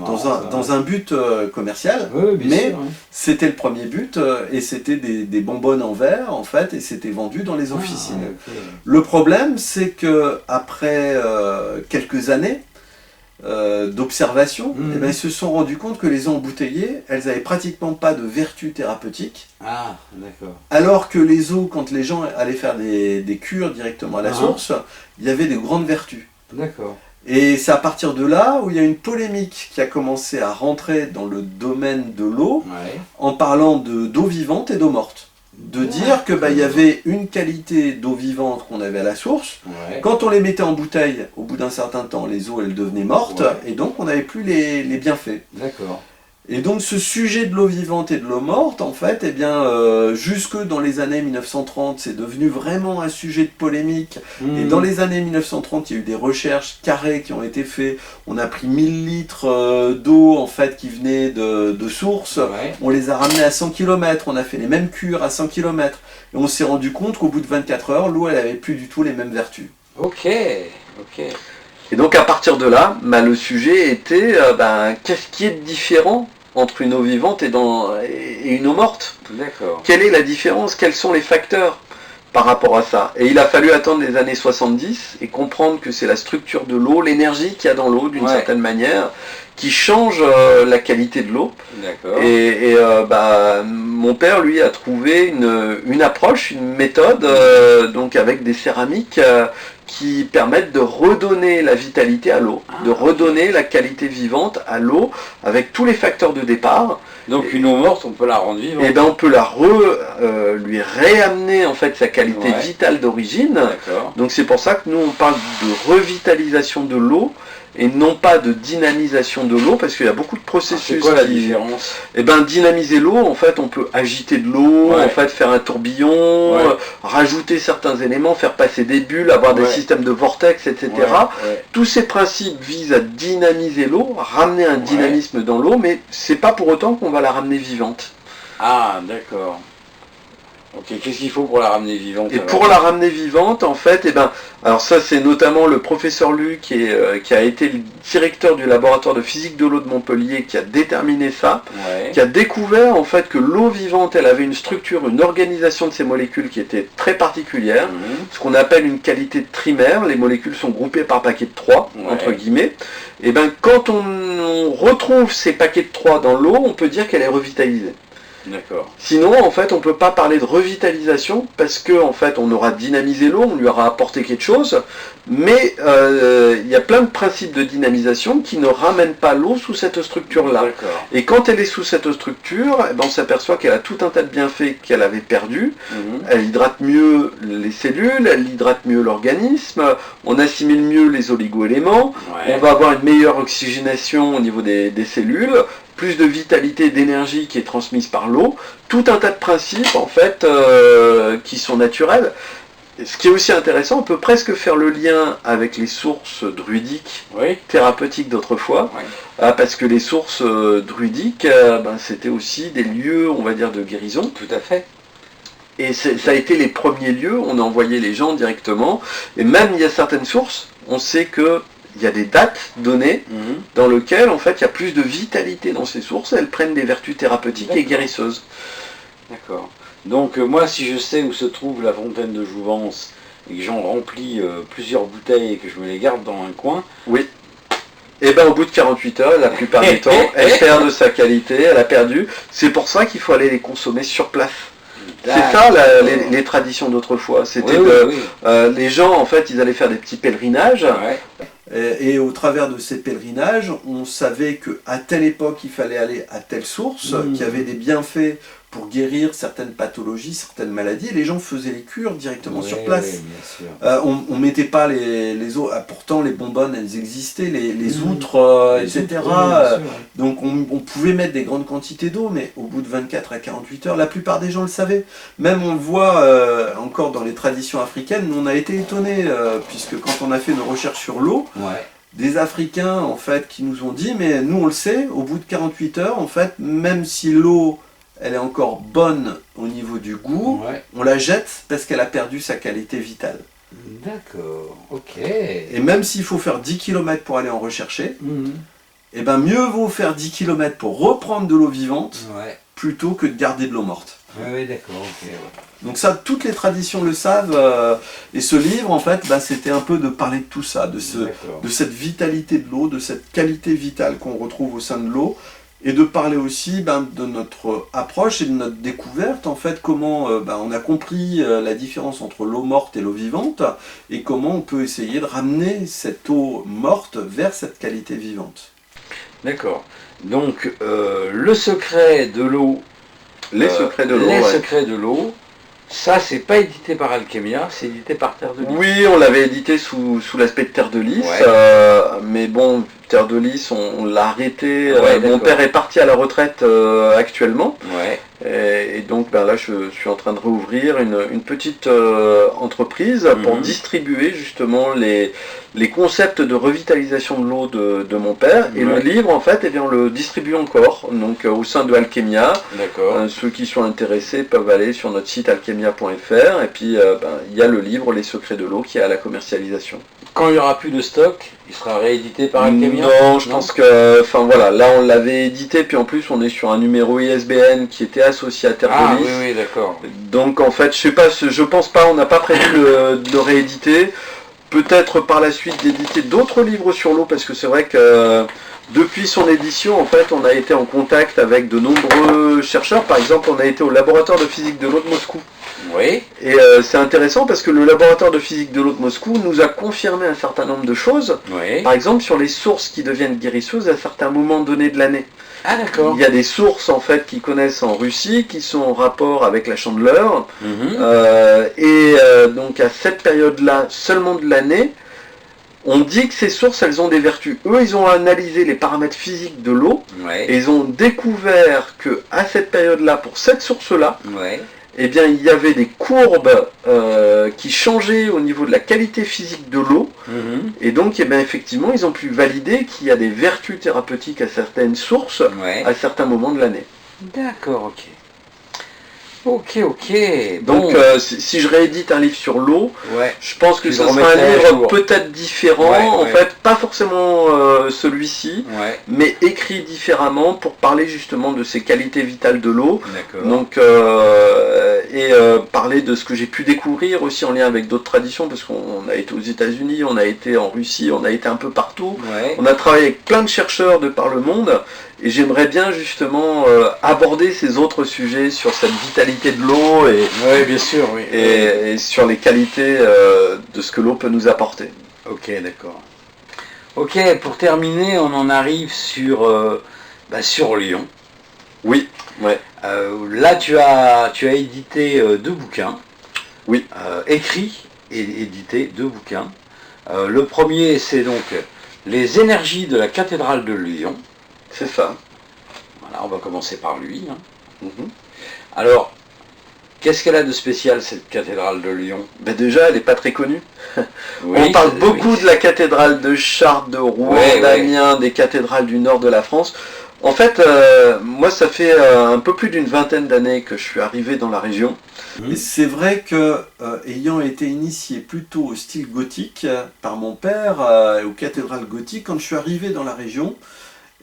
dans un but commercial, mais c'était le premier but, et c'était des bonbonnes en verre, en fait, et c'était vendu dans les officines. Le problème, c'est que après quelques années, d'observation, ils se sont rendus compte que les eaux embouteillées, elles n'avaient pratiquement pas de vertu thérapeutique. Alors que les eaux, quand les gens allaient faire des cures directement à la source, il y avait de grandes vertus. Et c'est à partir de là où il y a une polémique qui a commencé à rentrer dans le domaine de l'eau, en parlant d'eau vivante et d'eau morte. De dire que il y avait une qualité d'eau vivante qu'on avait à la source. Quand on les mettait en bouteille, au bout d'un certain temps, les eaux elles devenaient mortes, et donc on n'avait plus les bienfaits. D'accord. Et donc ce sujet de l'eau vivante et de l'eau morte, en fait, jusque dans les années 1930, c'est devenu vraiment un sujet de polémique. Et dans les années 1930, il y a eu des recherches carrées qui ont été faites. On a pris 1000 litres d'eau, en fait, qui venaient de sources. On les a ramenés à 100 km. On a fait les mêmes cures à 100 km. Et on s'est rendu compte qu'au bout de 24 heures, l'eau, elle n'avait plus du tout les mêmes vertus. Ok. Et donc à partir de là, le sujet était, qu'est-ce qui est différent entre une eau vivante et une eau morte? D'accord. Quelle est la différence? Quels sont les facteurs par rapport à ça? Et il a fallu attendre les années 70 et comprendre que c'est la structure de l'eau, l'énergie qu'il y a dans l'eau d'une certaine manière, qui change la qualité de l'eau. D'accord. Et mon père, lui, a trouvé une approche, une méthode, donc avec des céramiques qui permettent de redonner la vitalité à l'eau, de redonner la qualité vivante à l'eau, avec tous les facteurs de départ. Donc une eau morte, on peut la rendre vivante. Et on peut lui réamener en fait sa qualité vitale d'origine. Donc c'est pour ça que nous on parle de revitalisation de l'eau et non pas de dynamisation de l'eau, parce qu'il y a beaucoup de processus. C'est quoi la différence? Dynamiser l'eau, en fait, on peut agiter de l'eau, en fait, faire un tourbillon, rajouter certains éléments, faire passer des bulles, avoir des systèmes de vortex, etc. Tous ces principes visent à dynamiser l'eau, ramener un dynamisme dans l'eau, mais c'est pas pour autant qu'on va la ramener vivante. Ah, d'accord. Ok, qu'est-ce qu'il faut pour la ramener vivante? Et pour la ramener vivante, en fait, alors ça c'est notamment le professeur Lu qui a été le directeur du laboratoire de physique de l'eau de Montpellier qui a déterminé ça, qui a découvert en fait que l'eau vivante, elle avait une structure, une organisation de ses molécules qui était très particulière, ce qu'on appelle une qualité trimaire. Les molécules sont groupées par paquets de 3, entre guillemets. Et quand on retrouve ces paquets de 3 dans l'eau, on peut dire qu'elle est revitalisée. D'accord. Sinon, en fait, on ne peut pas parler de revitalisation parce que, en fait, on aura dynamisé l'eau, on lui aura apporté quelque chose, mais il y a plein de principes de dynamisation qui ne ramènent pas l'eau sous cette structure-là. Et quand elle est sous cette structure, on s'aperçoit qu'elle a tout un tas de bienfaits qu'elle avait perdus. Elle hydrate mieux les cellules, elle hydrate mieux l'organisme, on assimile mieux les oligo-éléments, on va avoir une meilleure oxygénation au niveau des cellules, plus de vitalité, d'énergie qui est transmise par l'eau, tout un tas de principes en fait qui sont naturels. Ce qui est aussi intéressant, on peut presque faire le lien avec les sources druidiques, thérapeutiques d'autrefois, parce que les sources druidiques, c'était aussi des lieux, on va dire, de guérison. Tout à fait. Et ça a été les premiers lieux, on a envoyé les gens directement, et même il y a certaines sources, on sait que il y a des dates données dans lesquelles en fait il y a plus de vitalité dans ces sources, elles prennent des vertus thérapeutiques et guérisseuses. D'accord. Donc moi si je sais où se trouve la fontaine de Jouvence et que j'en remplis plusieurs bouteilles et que je me les garde dans un coin... Oui. Et au bout de 48 heures, la plupart du temps, elle perd de sa qualité, elle a perdu. C'est pour ça qu'il faut aller les consommer sur place. C'est ça les traditions d'autrefois. C'était les gens en fait ils allaient faire des petits pèlerinages. Et au travers de ces pèlerinages, on savait qu'à telle époque, il fallait aller à telle source, qui avait des bienfaits pour guérir certaines pathologies, certaines maladies. Et les gens faisaient les cures directement sur place. On ne mettait pas les eaux. Pourtant, les bonbonnes, elles existaient, les outres, etc. Donc, on pouvait mettre des grandes quantités d'eau, mais au bout de 24 à 48 heures, la plupart des gens le savaient. Même, on le voit encore dans les traditions africaines, on a été étonnés, puisque quand on a fait nos recherches sur l'eau, des Africains en fait qui nous ont dit mais nous on le sait, au bout de 48 heures en fait, même si l'eau elle est encore bonne au niveau du goût, on la jette parce qu'elle a perdu sa qualité vitale. D'accord, ok. Et même s'il faut faire 10 km pour aller en rechercher, et mieux vaut faire 10 km pour reprendre de l'eau vivante plutôt que de garder de l'eau morte. Oui, d'accord, ok. Donc ça, toutes les traditions le savent, et ce livre, en fait, c'était un peu de parler de tout ça, de cette vitalité de l'eau, de cette qualité vitale qu'on retrouve au sein de l'eau, et de parler aussi de notre approche et de notre découverte, en fait, comment on a compris la différence entre l'eau morte et l'eau vivante, et comment on peut essayer de ramener cette eau morte vers cette qualité vivante. D'accord. Donc, le secret de l'eau... Les secrets de l'eau. Les secrets de l'eau, ça, c'est pas édité par Alchemia, c'est édité par Terre de Lys. Oui, on l'avait édité sous l'aspect de Terre de Lys, mais bon, Terre de Lys, on l'a arrêté. Mon père est parti à la retraite actuellement. Ouais. Et donc là, je suis en train de rouvrir une petite entreprise pour distribuer justement les concepts de revitalisation de l'eau de mon père. Et le livre, en fait, on le distribue encore, donc au sein de Alchemia. Ceux qui sont intéressés peuvent aller sur notre site alchemia.fr, et puis il y a le livre Les secrets de l'eau qui est à la commercialisation. Quand il n'y aura plus de stock, il sera réédité par Alchemia? Non, je pense que, là on l'avait édité, puis en plus on est sur un numéro ISBN qui était associé à Terre de Lys. Oui, d'accord. Donc en fait, je pense pas, on n'a pas prévu de le rééditer. Peut-être par la suite d'éditer d'autres livres sur l'eau, parce que c'est vrai que depuis son édition, en fait, on a été en contact avec de nombreux chercheurs. Par exemple, on a été au laboratoire de physique de l'eau de Moscou. Oui. Et c'est intéressant parce que le laboratoire de physique de l'eau de Moscou nous a confirmé un certain nombre de choses. Oui. Par exemple, sur les sources qui deviennent guérisseuses à certains moments donnés de l'année. Ah, d'accord. Il y a des sources en fait qui connaissent en Russie, qui sont en rapport avec la Chandeleur. Donc à cette période-là, seulement de l'année, on dit que ces sources, elles ont des vertus. Eux, ils ont analysé les paramètres physiques de l'eau, et ils ont découvert que à cette période-là, pour cette source-là, eh bien, il y avait des courbes qui changeaient au niveau de la qualité physique de l'eau. Et donc, eh bien, effectivement, ils ont pu valider qu'il y a des vertus thérapeutiques à certaines sources à certains moments de l'année. D'accord, ok. Ok. Donc, si je réédite un livre sur l'eau, je pense que ce le sera un remettrai à livre jour. peut-être différent, en fait, pas forcément celui-ci, mais écrit différemment pour parler justement de ces qualités vitales de l'eau. Donc, parler de ce que j'ai pu découvrir aussi en lien avec d'autres traditions, parce qu'on a été aux États-Unis, on a été en Russie, on a été un peu partout. On a travaillé avec plein de chercheurs de par le monde. Et j'aimerais bien justement aborder ces autres sujets sur cette vitalité de l'eau et sur les qualités de ce que l'eau peut nous apporter. Ok, d'accord. Ok, pour terminer, on en arrive sur Lyon. Oui, là, tu as édité 2 bouquins. Oui. Écrits et édité 2 bouquins. Le premier, c'est donc Les énergies de la cathédrale de Lyon. C'est ça. Voilà, on va commencer par lui. Alors, qu'est-ce qu'elle a de spécial, cette cathédrale de Lyon? Déjà, elle n'est pas très connue. On parle beaucoup de la cathédrale de Chartres, de Rouen, d'Amiens, des cathédrales du nord de la France. En fait, moi, ça fait un peu plus d'une vingtaine d'années que je suis arrivé dans la région. Et c'est vrai que, ayant été initié plutôt au style gothique par mon père, aux cathédrales gothiques, quand je suis arrivé dans la région,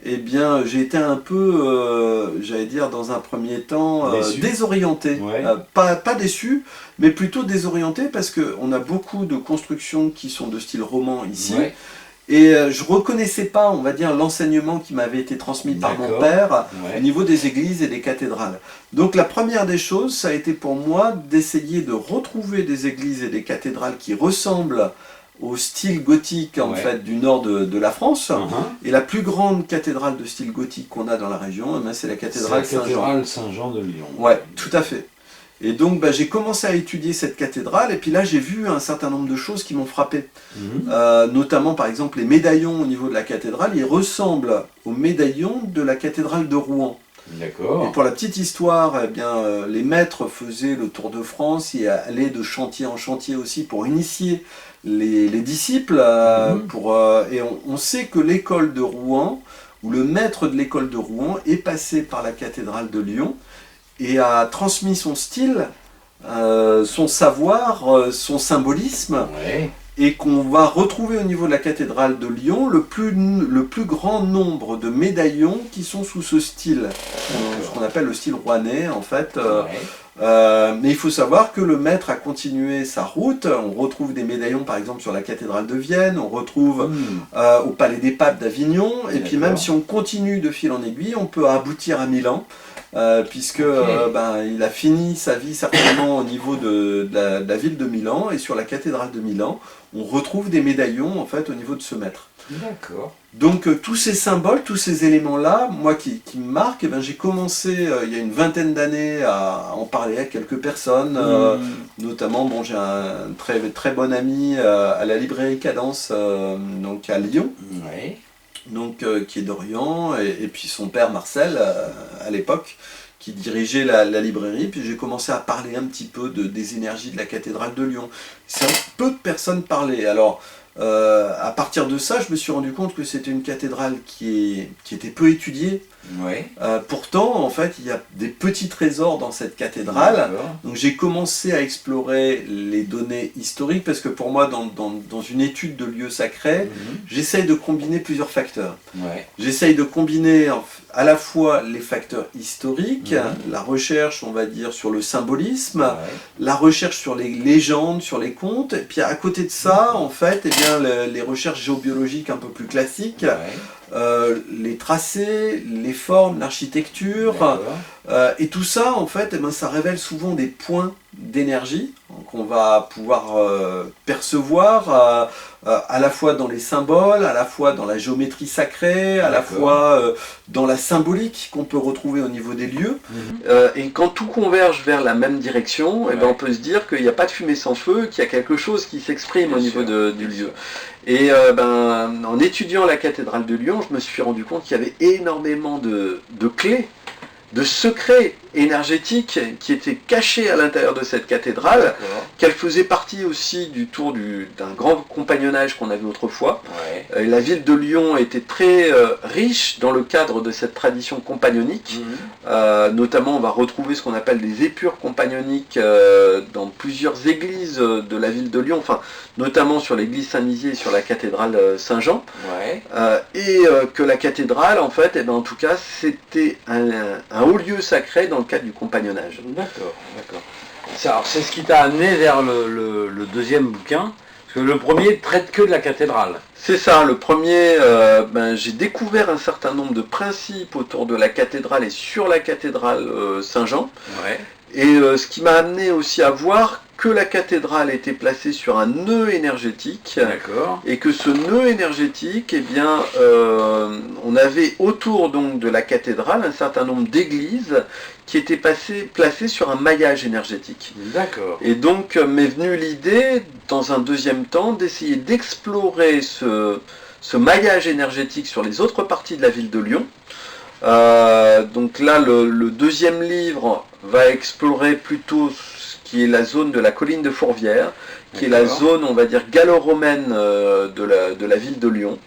eh bien, j'ai été un peu, j'allais dire, dans un premier temps, désorienté. Pas déçu, mais plutôt désorienté, parce qu'on a beaucoup de constructions qui sont de style roman ici. Et je ne reconnaissais pas, on va dire, l'enseignement qui m'avait été transmis par mon père au niveau des églises et des cathédrales. Donc la première des choses, ça a été pour moi d'essayer de retrouver des églises et des cathédrales qui ressemblent au style gothique en fait du nord de la France. Et la plus grande cathédrale de style gothique qu'on a dans la région, c'est la cathédrale Saint-Jean de Lyon. Ouais, tout à fait. Et donc j'ai commencé à étudier cette cathédrale, et puis là j'ai vu un certain nombre de choses qui m'ont frappé. Notamment par exemple les médaillons au niveau de la cathédrale, ils ressemblent aux médaillons de la cathédrale de Rouen. D'accord. Et pour la petite histoire, eh bien, les maîtres faisaient le tour de France et allaient de chantier en chantier aussi pour initier les disciples. Et on sait que l'école de Rouen, ou le maître de l'école de Rouen, est passé par la cathédrale de Lyon et a transmis son style, son savoir, son symbolisme. et qu'on va retrouver au niveau de la cathédrale de Lyon le plus grand nombre de médaillons qui sont sous ce style, ce qu'on appelle le style rouennais en fait. Mais il faut savoir que le maître a continué sa route. On retrouve des médaillons par exemple sur la cathédrale de Vienne, on retrouve au Palais des Papes d'Avignon, et puis même si on continue de fil en aiguille, on peut aboutir à Milan. Puisque il a fini sa vie certainement au niveau de la ville de Milan, et sur la cathédrale de Milan, on retrouve des médaillons en fait au niveau de ce maître. D'accord. Donc tous ces symboles, tous ces éléments-là, moi qui me marquent, j'ai commencé il y a une vingtaine d'années à en parler à quelques personnes, notamment j'ai un très, très bon ami à la librairie Cadence, donc à Lyon. Ouais. Donc, qui est d'Orient, et puis son père Marcel, à l'époque, qui dirigeait la librairie. Puis j'ai commencé à parler un petit peu des énergies de la cathédrale de Lyon. C'est un peu de personnes parlaient. Alors, à partir de ça, je me suis rendu compte que c'était une cathédrale qui était peu étudiée. Ouais. Pourtant, en fait, il y a des petits trésors dans cette cathédrale. Donc j'ai commencé à explorer les données historiques, parce que pour moi, dans une étude de lieux sacrés, j'essaye de combiner plusieurs facteurs. Ouais. J'essaye de combiner à la fois les facteurs historiques, la recherche, on va dire, sur le symbolisme, la recherche sur les légendes, sur les contes, et puis à côté de ça, en fait, eh bien, les recherches géobiologiques un peu plus classiques, les tracés, les formes, l'architecture, et tout ça, en fait, ça révèle souvent des points d'énergie qu'on va pouvoir percevoir à la fois dans les symboles, à la fois dans la géométrie sacrée, à la fois dans la symbolique qu'on peut retrouver au niveau des lieux. Et quand tout converge vers la même direction, on peut se dire qu'il n'y a pas de fumée sans feu, qu'il y a quelque chose qui s'exprime au niveau du lieu. Et en étudiant la cathédrale de Lyon, je me suis rendu compte qu'il y avait énormément de clés, de secrets énergétiques qui étaient cachés à l'intérieur de cette cathédrale, qu'elle faisait partie aussi du tour d'un grand compagnonnage qu'on avait autrefois. La ville de Lyon était très riche dans le cadre de cette tradition compagnonique. Notamment, on va retrouver ce qu'on appelle des épures compagnoniques dans plusieurs églises de la ville de Lyon, notamment sur l'église Saint-Nizier et sur la cathédrale Saint-Jean. Et que la cathédrale, en fait, en tout cas, c'était un haut lieu sacré dans le cadre du compagnonnage. D'accord, d'accord. Alors c'est ce qui t'a amené vers le deuxième bouquin, parce que le premier traite que de la cathédrale. C'est ça, le premier, j'ai découvert un certain nombre de principes autour de la cathédrale et sur la cathédrale Saint-Jean. Et ce qui m'a amené aussi à voir que la cathédrale était placée sur un nœud énergétique, et que ce nœud énergétique, on avait autour donc de la cathédrale un certain nombre d'églises qui étaient placées sur un maillage énergétique. Et donc m'est venue l'idée, dans un deuxième temps, d'essayer d'explorer ce maillage énergétique sur les autres parties de la ville de Lyon. Donc là, le deuxième livre va explorer plutôt qui est la zone de la colline de Fourvière, qui est la zone, on va dire, gallo-romaine de la ville de Lyon.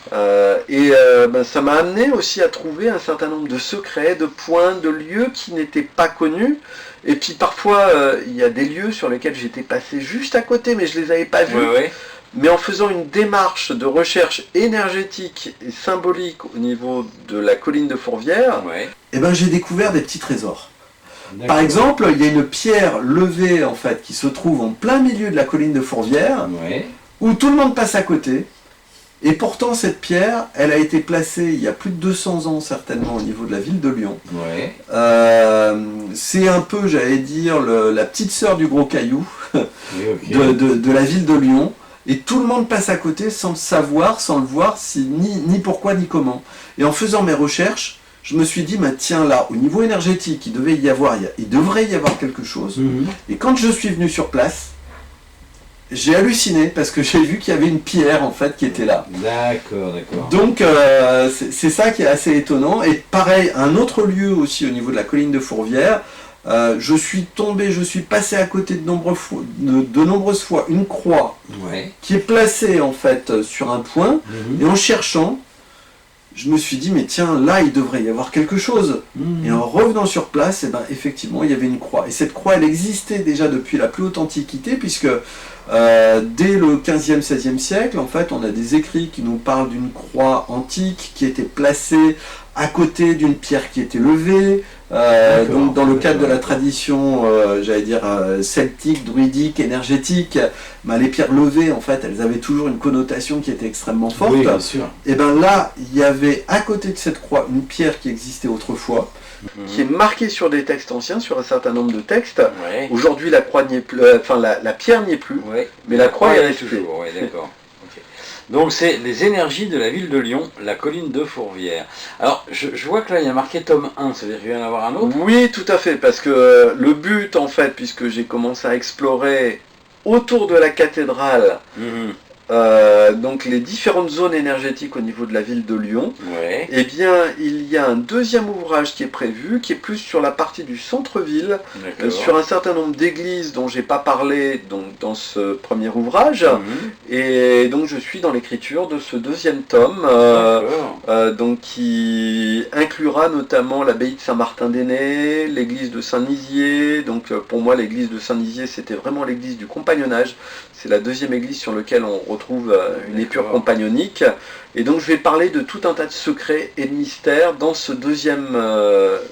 Ça m'a amené aussi à trouver un certain nombre de secrets, de points, de lieux qui n'étaient pas connus. Et puis parfois, il y a des lieux sur lesquels j'étais passé juste à côté, mais je ne les avais pas vus. Mais en faisant une démarche de recherche énergétique et symbolique au niveau de la colline de Fourvière, j'ai découvert des petits trésors. Par exemple, il y a une pierre levée en fait qui se trouve en plein milieu de la colline de Fourvière, où tout le monde passe à côté. Et pourtant, cette pierre, elle a été placée il y a plus de 200 ans certainement au niveau de la ville de Lyon. C'est un peu, j'allais dire, la petite sœur du gros caillou de la ville de Lyon. Et tout le monde passe à côté sans le savoir, sans le voir, ni pourquoi ni comment. Et en faisant mes recherches, je me suis dit, tiens là, au niveau énergétique, il devrait y avoir quelque chose. Et quand je suis venu sur place, j'ai halluciné parce que j'ai vu qu'il y avait une pierre en fait qui était là. Donc c'est ça qui est assez étonnant. Et pareil, un autre lieu aussi au niveau de la colline de Fourvière, je suis passé à côté de nombreuses fois une croix qui est placée en fait sur un point, et en cherchant, je me suis dit, mais tiens, là, il devrait y avoir quelque chose. Et en revenant sur place, effectivement, il y avait une croix. Et cette croix, elle existait déjà depuis la plus haute antiquité, puisque dès le 15e, 16e siècle, en fait, on a des écrits qui nous parlent d'une croix antique qui était placée à côté d'une pierre qui était levée. Donc dans le cadre de la tradition, celtique, druidique, énergétique, les pierres levées, en fait, elles avaient toujours une connotation qui était extrêmement forte. Oui, bien sûr. Et là, il y avait à côté de cette croix une pierre qui existait autrefois, qui est marquée sur des textes anciens, sur un certain nombre de textes. Ouais. Aujourd'hui, la croix n'y est plus, la pierre n'y est plus, Ouais. mais la croix elle est est toujours. Ouais, d'accord. Ok. Donc c'est les énergies de la ville de Lyon, la colline de Fourvière. Alors je vois que là il y a marqué tome 1, ça veut dire qu'il va y en avoir un autre? Oui, tout à fait, parce que le but, en fait, puisque j'ai commencé à explorer autour de la cathédrale, donc les différentes zones énergétiques au niveau de la ville de Lyon, Ouais. eh bien, il y a un deuxième ouvrage qui est prévu, qui est plus sur la partie du centre-ville, D'accord. sur un certain nombre d'églises dont j'ai pas parlé donc, dans ce premier ouvrage, et donc je suis dans l'écriture de ce deuxième tome, D'accord. donc qui inclura notamment l'abbaye de Saint-Martin-d'Ainay, l'église de Saint-Nizier. Donc pour moi, l'église de Saint-Nizier, c'était vraiment l'église du compagnonnage. C'est la deuxième église sur laquelle on retrouve une épure compagnonique. Et donc je vais parler de tout un tas de secrets et de mystères dans ce deuxième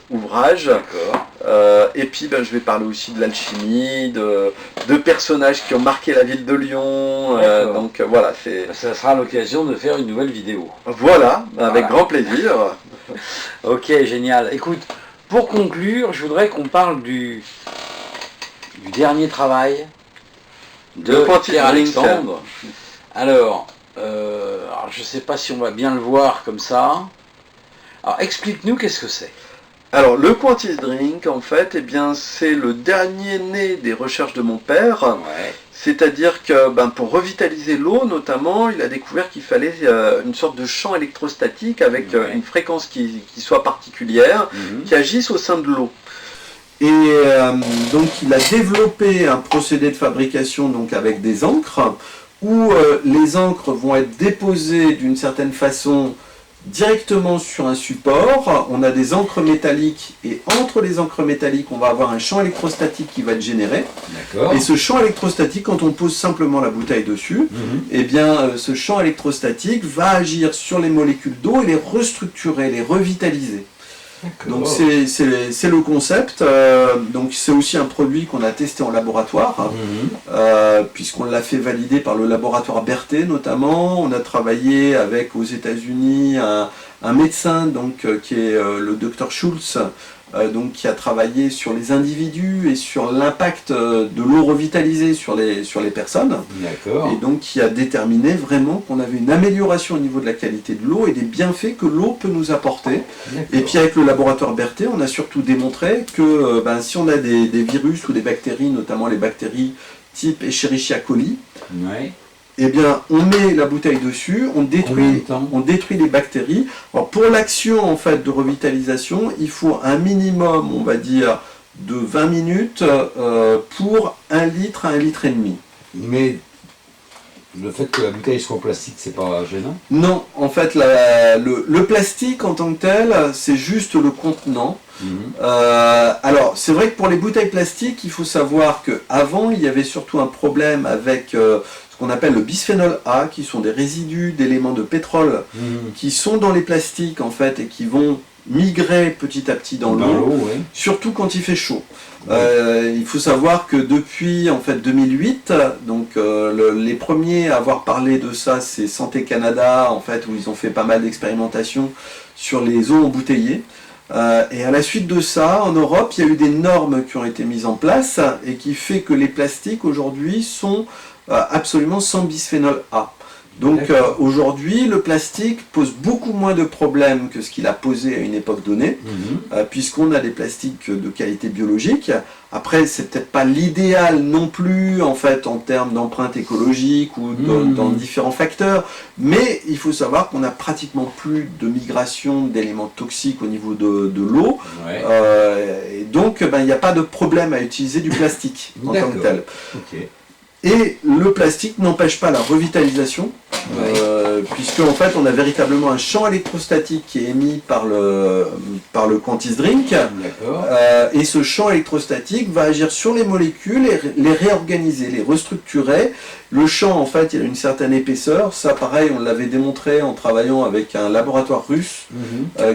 ouvrage. D'accord. Et puis je vais parler aussi de l'alchimie, de personnages qui ont marqué la ville de Lyon. Donc voilà, Ça sera l'occasion de faire une nouvelle vidéo. Voilà, avec grand plaisir. Ok, génial. Écoute, pour conclure, je voudrais qu'on parle du dernier travail de Le Quantic Pierre Drink. Alexandre. Alors, je ne sais pas si on va bien le voir comme ça. Alors, explique-nous qu'est-ce que c'est. Alors, le Quantis Drink, en fait, eh bien, c'est le dernier né des recherches de mon père. Ouais. C'est-à-dire que pour revitaliser l'eau, notamment, il a découvert qu'il fallait une sorte de champ électrostatique avec une fréquence qui soit particulière, qui agisse au sein de l'eau. Et donc il a développé un procédé de fabrication donc avec des encres, où les encres vont être déposées d'une certaine façon directement sur un support. On a des encres métalliques, et entre les encres métalliques, on va avoir un champ électrostatique qui va être généré. D'accord. Et ce champ électrostatique, quand on pose simplement la bouteille dessus, eh bien, ce champ électrostatique va agir sur les molécules d'eau et les restructurer, les revitaliser. Donc c'est le concept. Donc c'est aussi un produit qu'on a testé en laboratoire, puisqu'on l'a fait valider par le laboratoire Berthet notamment. On a travaillé avec aux États-Unis un médecin donc qui est le docteur Schultz, donc qui a travaillé sur les individus et sur l'impact de l'eau revitalisée sur les personnes. D'accord. Et donc qui a déterminé vraiment qu'on avait une amélioration au niveau de la qualité de l'eau et des bienfaits que l'eau peut nous apporter. Et puis avec le laboratoire Berthet, on a surtout démontré que si on a des virus ou des bactéries, notamment les bactéries type Escherichia coli, eh bien, on met la bouteille dessus, on détruit les bactéries. Alors, pour l'action en fait de revitalisation, il faut un minimum, on va dire, de 20 minutes pour 1 litre à 1 litre et demi. Mais le fait que la bouteille soit en plastique, c'est pas gênant? Non, en fait, le plastique en tant que tel, c'est juste le contenant. Alors, c'est vrai que pour les bouteilles plastiques, il faut savoir qu'avant, il y avait surtout un problème avec qu'on appelle le bisphénol A, qui sont des résidus d'éléments de pétrole qui sont dans les plastiques en fait et qui vont migrer petit à petit dans l'eau, surtout quand il fait chaud. Il faut savoir que depuis en fait 2008, donc les premiers à avoir parlé de ça, c'est Santé Canada en fait, où ils ont fait pas mal d'expérimentations sur les eaux embouteillées. Et à la suite de ça, en Europe, il y a eu des normes qui ont été mises en place et qui fait que les plastiques aujourd'hui sont absolument sans bisphénol A. Donc aujourd'hui, le plastique pose beaucoup moins de problèmes que ce qu'il a posé à une époque donnée, puisqu'on a des plastiques de qualité biologique. Après, c'est peut-être pas l'idéal non plus, en fait, en termes d'empreinte écologique ou dans différents facteurs, mais il faut savoir qu'on a pratiquement plus de migration d'éléments toxiques au niveau de l'eau, et donc il n'y a pas de problème à utiliser du plastique en tant que tel. Et le plastique n'empêche pas la revitalisation, puisque en fait on a véritablement un champ électrostatique qui est émis par le Quantis Drink, et ce champ électrostatique va agir sur les molécules et les réorganiser, les restructurer. Le champ en fait il a une certaine épaisseur, ça pareil on l'avait démontré en travaillant avec un laboratoire russe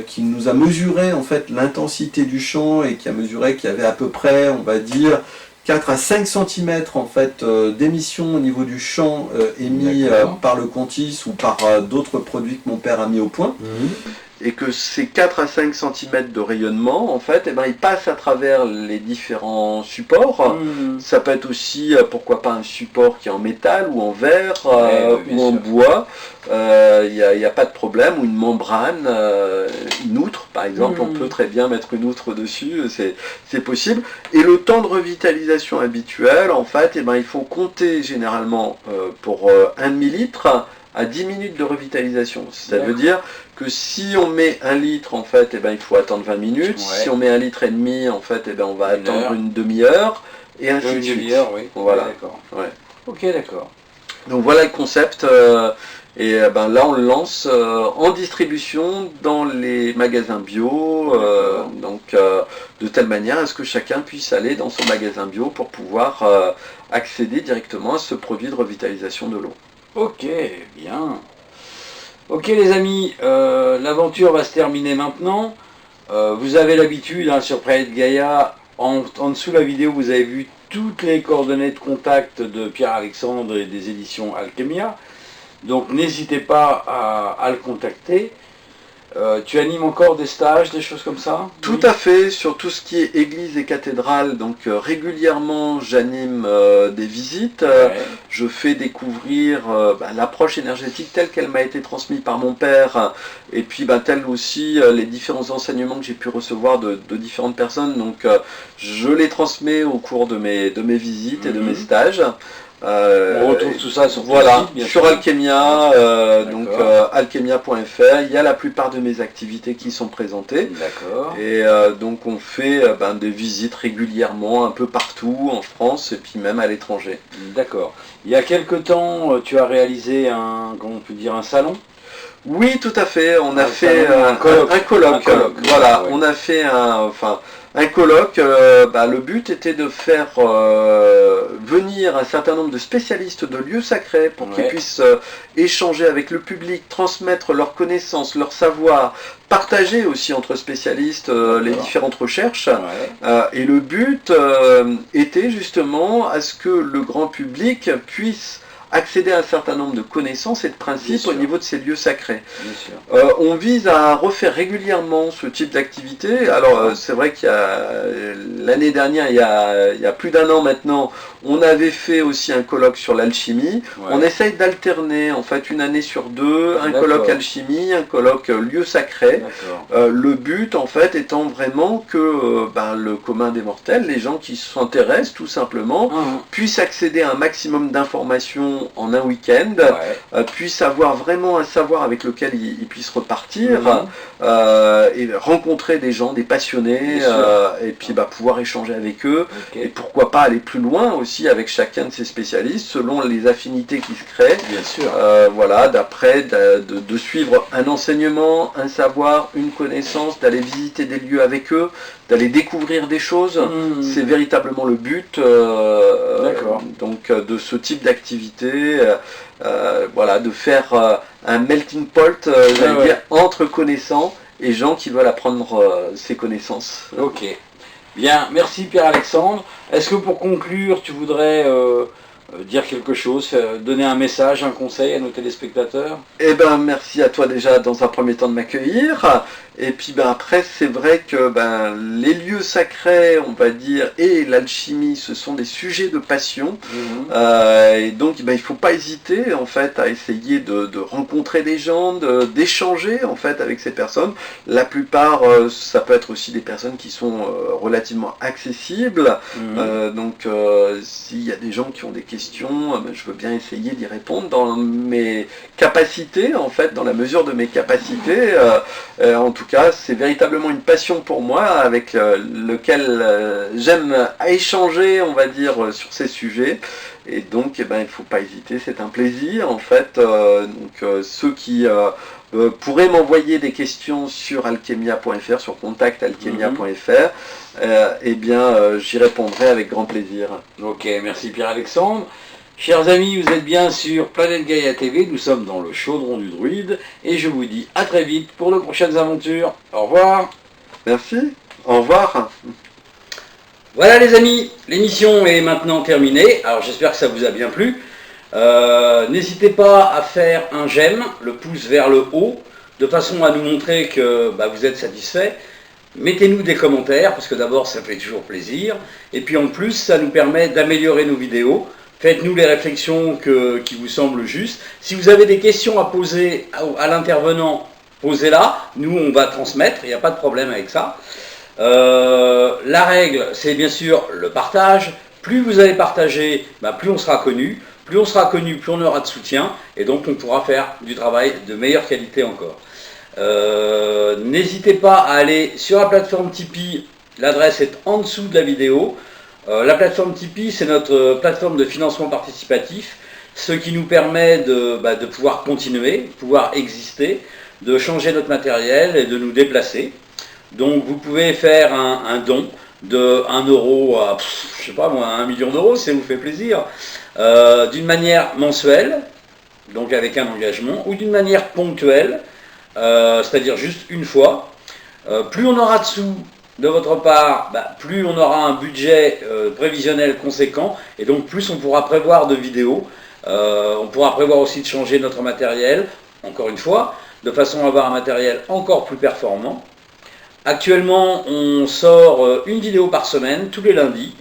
qui nous a mesuré en fait l'intensité du champ et qui a mesuré qu'il y avait à peu près on va dire 4 à 5 cm en fait, d'émission au niveau du champ émis par le Quantis ou par d'autres produits que mon père a mis au point. Et que ces 4 à 5 cm de rayonnement, en fait, ils passent à travers les différents supports. Ça peut être aussi, pourquoi pas, un support qui est en métal ou en verre ou en bois. Il n'y a pas de problème. Ou une membrane, une outre, par exemple. On peut très bien mettre une outre dessus, c'est possible. Et le temps de revitalisation habituel, en fait, il faut compter généralement pour 1 millilitre à 10 minutes de revitalisation. Ça veut dire que si on met 1 litre, en fait, il faut attendre 20 minutes. Si on met 1,5 litre, en fait, on va attendre une demi-heure, et ainsi de suite. Oui. Voilà. D'accord. Ouais. Ok, d'accord. Donc voilà le concept. Et là, on le lance en distribution dans les magasins bio, de telle manière à ce que chacun puisse aller dans son magasin bio pour pouvoir accéder directement à ce produit de revitalisation de l'eau. Ok, bien. Ok les amis, l'aventure va se terminer maintenant. Vous avez l'habitude sur Planète Gaïa, en dessous de la vidéo, vous avez vu toutes les coordonnées de contact de Pierre-Alexandre et des éditions Alchemia. Donc n'hésitez pas à le contacter. Tu animes encore des stages, des choses comme ça? Tout à fait, sur tout ce qui est église et cathédrale, donc régulièrement j'anime des visites, je fais découvrir l'approche énergétique telle qu'elle m'a été transmise par mon père, et puis telle aussi les différents enseignements que j'ai pu recevoir de différentes personnes, donc je les transmets au cours de mes visites et de mes stages. On retrouve tout ça sur sur Alchemia, alchemia.fr, il y a la plupart de mes activités qui sont présentées. D'accord. Et donc on fait des visites régulièrement un peu partout en France et puis même à l'étranger. D'accord. Il y a quelque temps, tu as réalisé un salon? Oui, tout à fait. On a fait un colloque. Voilà, on a fait un colloque. Le but était de faire venir un certain nombre de spécialistes de lieux sacrés pour qu'ils puissent échanger avec le public, transmettre leurs connaissances, leur savoir, partager aussi entre spécialistes les différentes recherches. Et le but était justement à ce que le grand public puisse accéder à un certain nombre de connaissances et de principes au niveau de ces lieux sacrés. On vise à refaire régulièrement ce type d'activité. Alors c'est vrai qu'il y a l'année dernière, il y a plus d'1 an maintenant, on avait fait aussi un colloque sur l'alchimie. On essaye d'alterner en fait une année sur 2, un colloque alchimie, un colloque lieu sacré. Le but en fait étant vraiment que le commun des mortels, les gens qui s'intéressent tout simplement, puissent accéder à un maximum d'informations en un week-end, puissent avoir vraiment un savoir avec lequel ils puissent repartir et rencontrer des gens, des passionnés, et puis pouvoir échanger avec eux, et pourquoi pas aller plus loin aussi avec chacun de ces spécialistes selon les affinités qui se créent. D'après de suivre un enseignement, un savoir, une connaissance, d'aller visiter des lieux avec eux, d'aller découvrir des choses. C'est véritablement le but donc de ce type d'activité, de faire un melting pot dire, entre connaissants et gens qui veulent apprendre ces connaissances. Ok. Bien, merci Pierre-Alexandre. Est-ce que pour conclure, tu voudrais dire quelque chose, donner un message, un conseil à nos téléspectateurs? Merci à toi déjà dans un premier temps de m'accueillir. Et puis après, c'est vrai que les lieux sacrés, on va dire, et l'alchimie, ce sont des sujets de passion. Et donc, il ne faut pas hésiter en fait à essayer de rencontrer des gens, d'échanger en fait avec ces personnes. La plupart, ça peut être aussi des personnes qui sont relativement accessibles. Donc, s'il y a des gens qui ont des questions, je veux bien essayer d'y répondre dans mes capacités, en fait, dans la mesure de mes capacités. En tout cas, c'est véritablement une passion pour moi avec lequel j'aime échanger, on va dire, sur ces sujets. Et donc, eh ben, il ne faut pas hésiter, c'est un plaisir. En fait, ceux qui pourraient m'envoyer des questions sur alchemia.fr, sur contact@alchemia.fr, eh bien, j'y répondrai avec grand plaisir. Ok, merci Pierre-Alexandre. Chers amis, vous êtes bien sur Planète Gaïa TV, nous sommes dans le chaudron du druide, et je vous dis à très vite pour de prochaines aventures. Au revoir. Merci, au revoir. Voilà les amis, l'émission est maintenant terminée, alors j'espère que ça vous a bien plu. N'hésitez pas à faire un j'aime, le pouce vers le haut, de façon à nous montrer que vous êtes satisfait. Mettez-nous des commentaires, parce que d'abord ça fait toujours plaisir, et puis en plus ça nous permet d'améliorer nos vidéos. Faites-nous les réflexions qui vous semblent justes. Si vous avez des questions à poser à l'intervenant, posez-la. Nous, on va transmettre, il n'y a pas de problème avec ça. La règle, c'est bien sûr le partage. Plus vous allez partager, plus on sera connu. Plus on sera connu, plus on aura de soutien. Et donc, on pourra faire du travail de meilleure qualité encore. N'hésitez pas à aller sur la plateforme Tipeee. L'adresse est en dessous de la vidéo. La plateforme Tipeee, c'est notre plateforme de financement participatif, ce qui nous permet de pouvoir continuer, pouvoir exister, de changer notre matériel et de nous déplacer. Donc vous pouvez faire un don de 1 euro à, je sais pas moi, 1 million d'euros, si ça vous fait plaisir, d'une manière mensuelle, donc avec un engagement, ou d'une manière ponctuelle, c'est-à-dire juste une fois. Plus on aura de sous de votre part, plus on aura un budget prévisionnel conséquent, et donc plus on pourra prévoir de vidéos. On pourra prévoir aussi de changer notre matériel, encore une fois, de façon à avoir un matériel encore plus performant. Actuellement, on sort une vidéo par semaine, tous les lundis,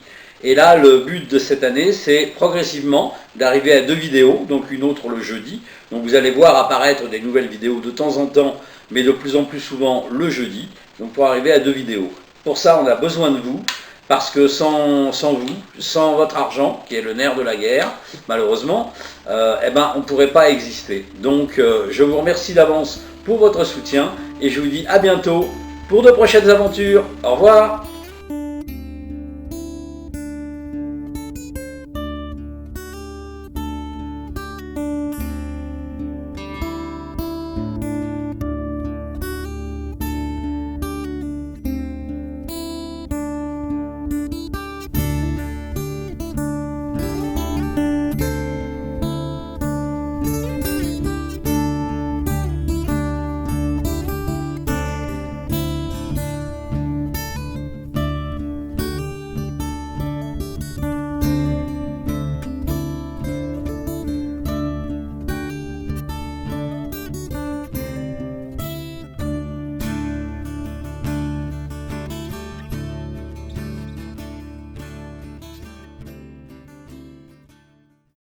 et là, le but de cette année, c'est progressivement d'arriver à 2 vidéos, donc une autre le jeudi. Donc vous allez voir apparaître des nouvelles vidéos de temps en temps, mais de plus en plus souvent le jeudi, donc pour arriver à 2 vidéos. Pour ça, on a besoin de vous, parce que sans vous, sans votre argent, qui est le nerf de la guerre, malheureusement, on ne pourrait pas exister. Donc, je vous remercie d'avance pour votre soutien, et je vous dis à bientôt pour de prochaines aventures. Au revoir.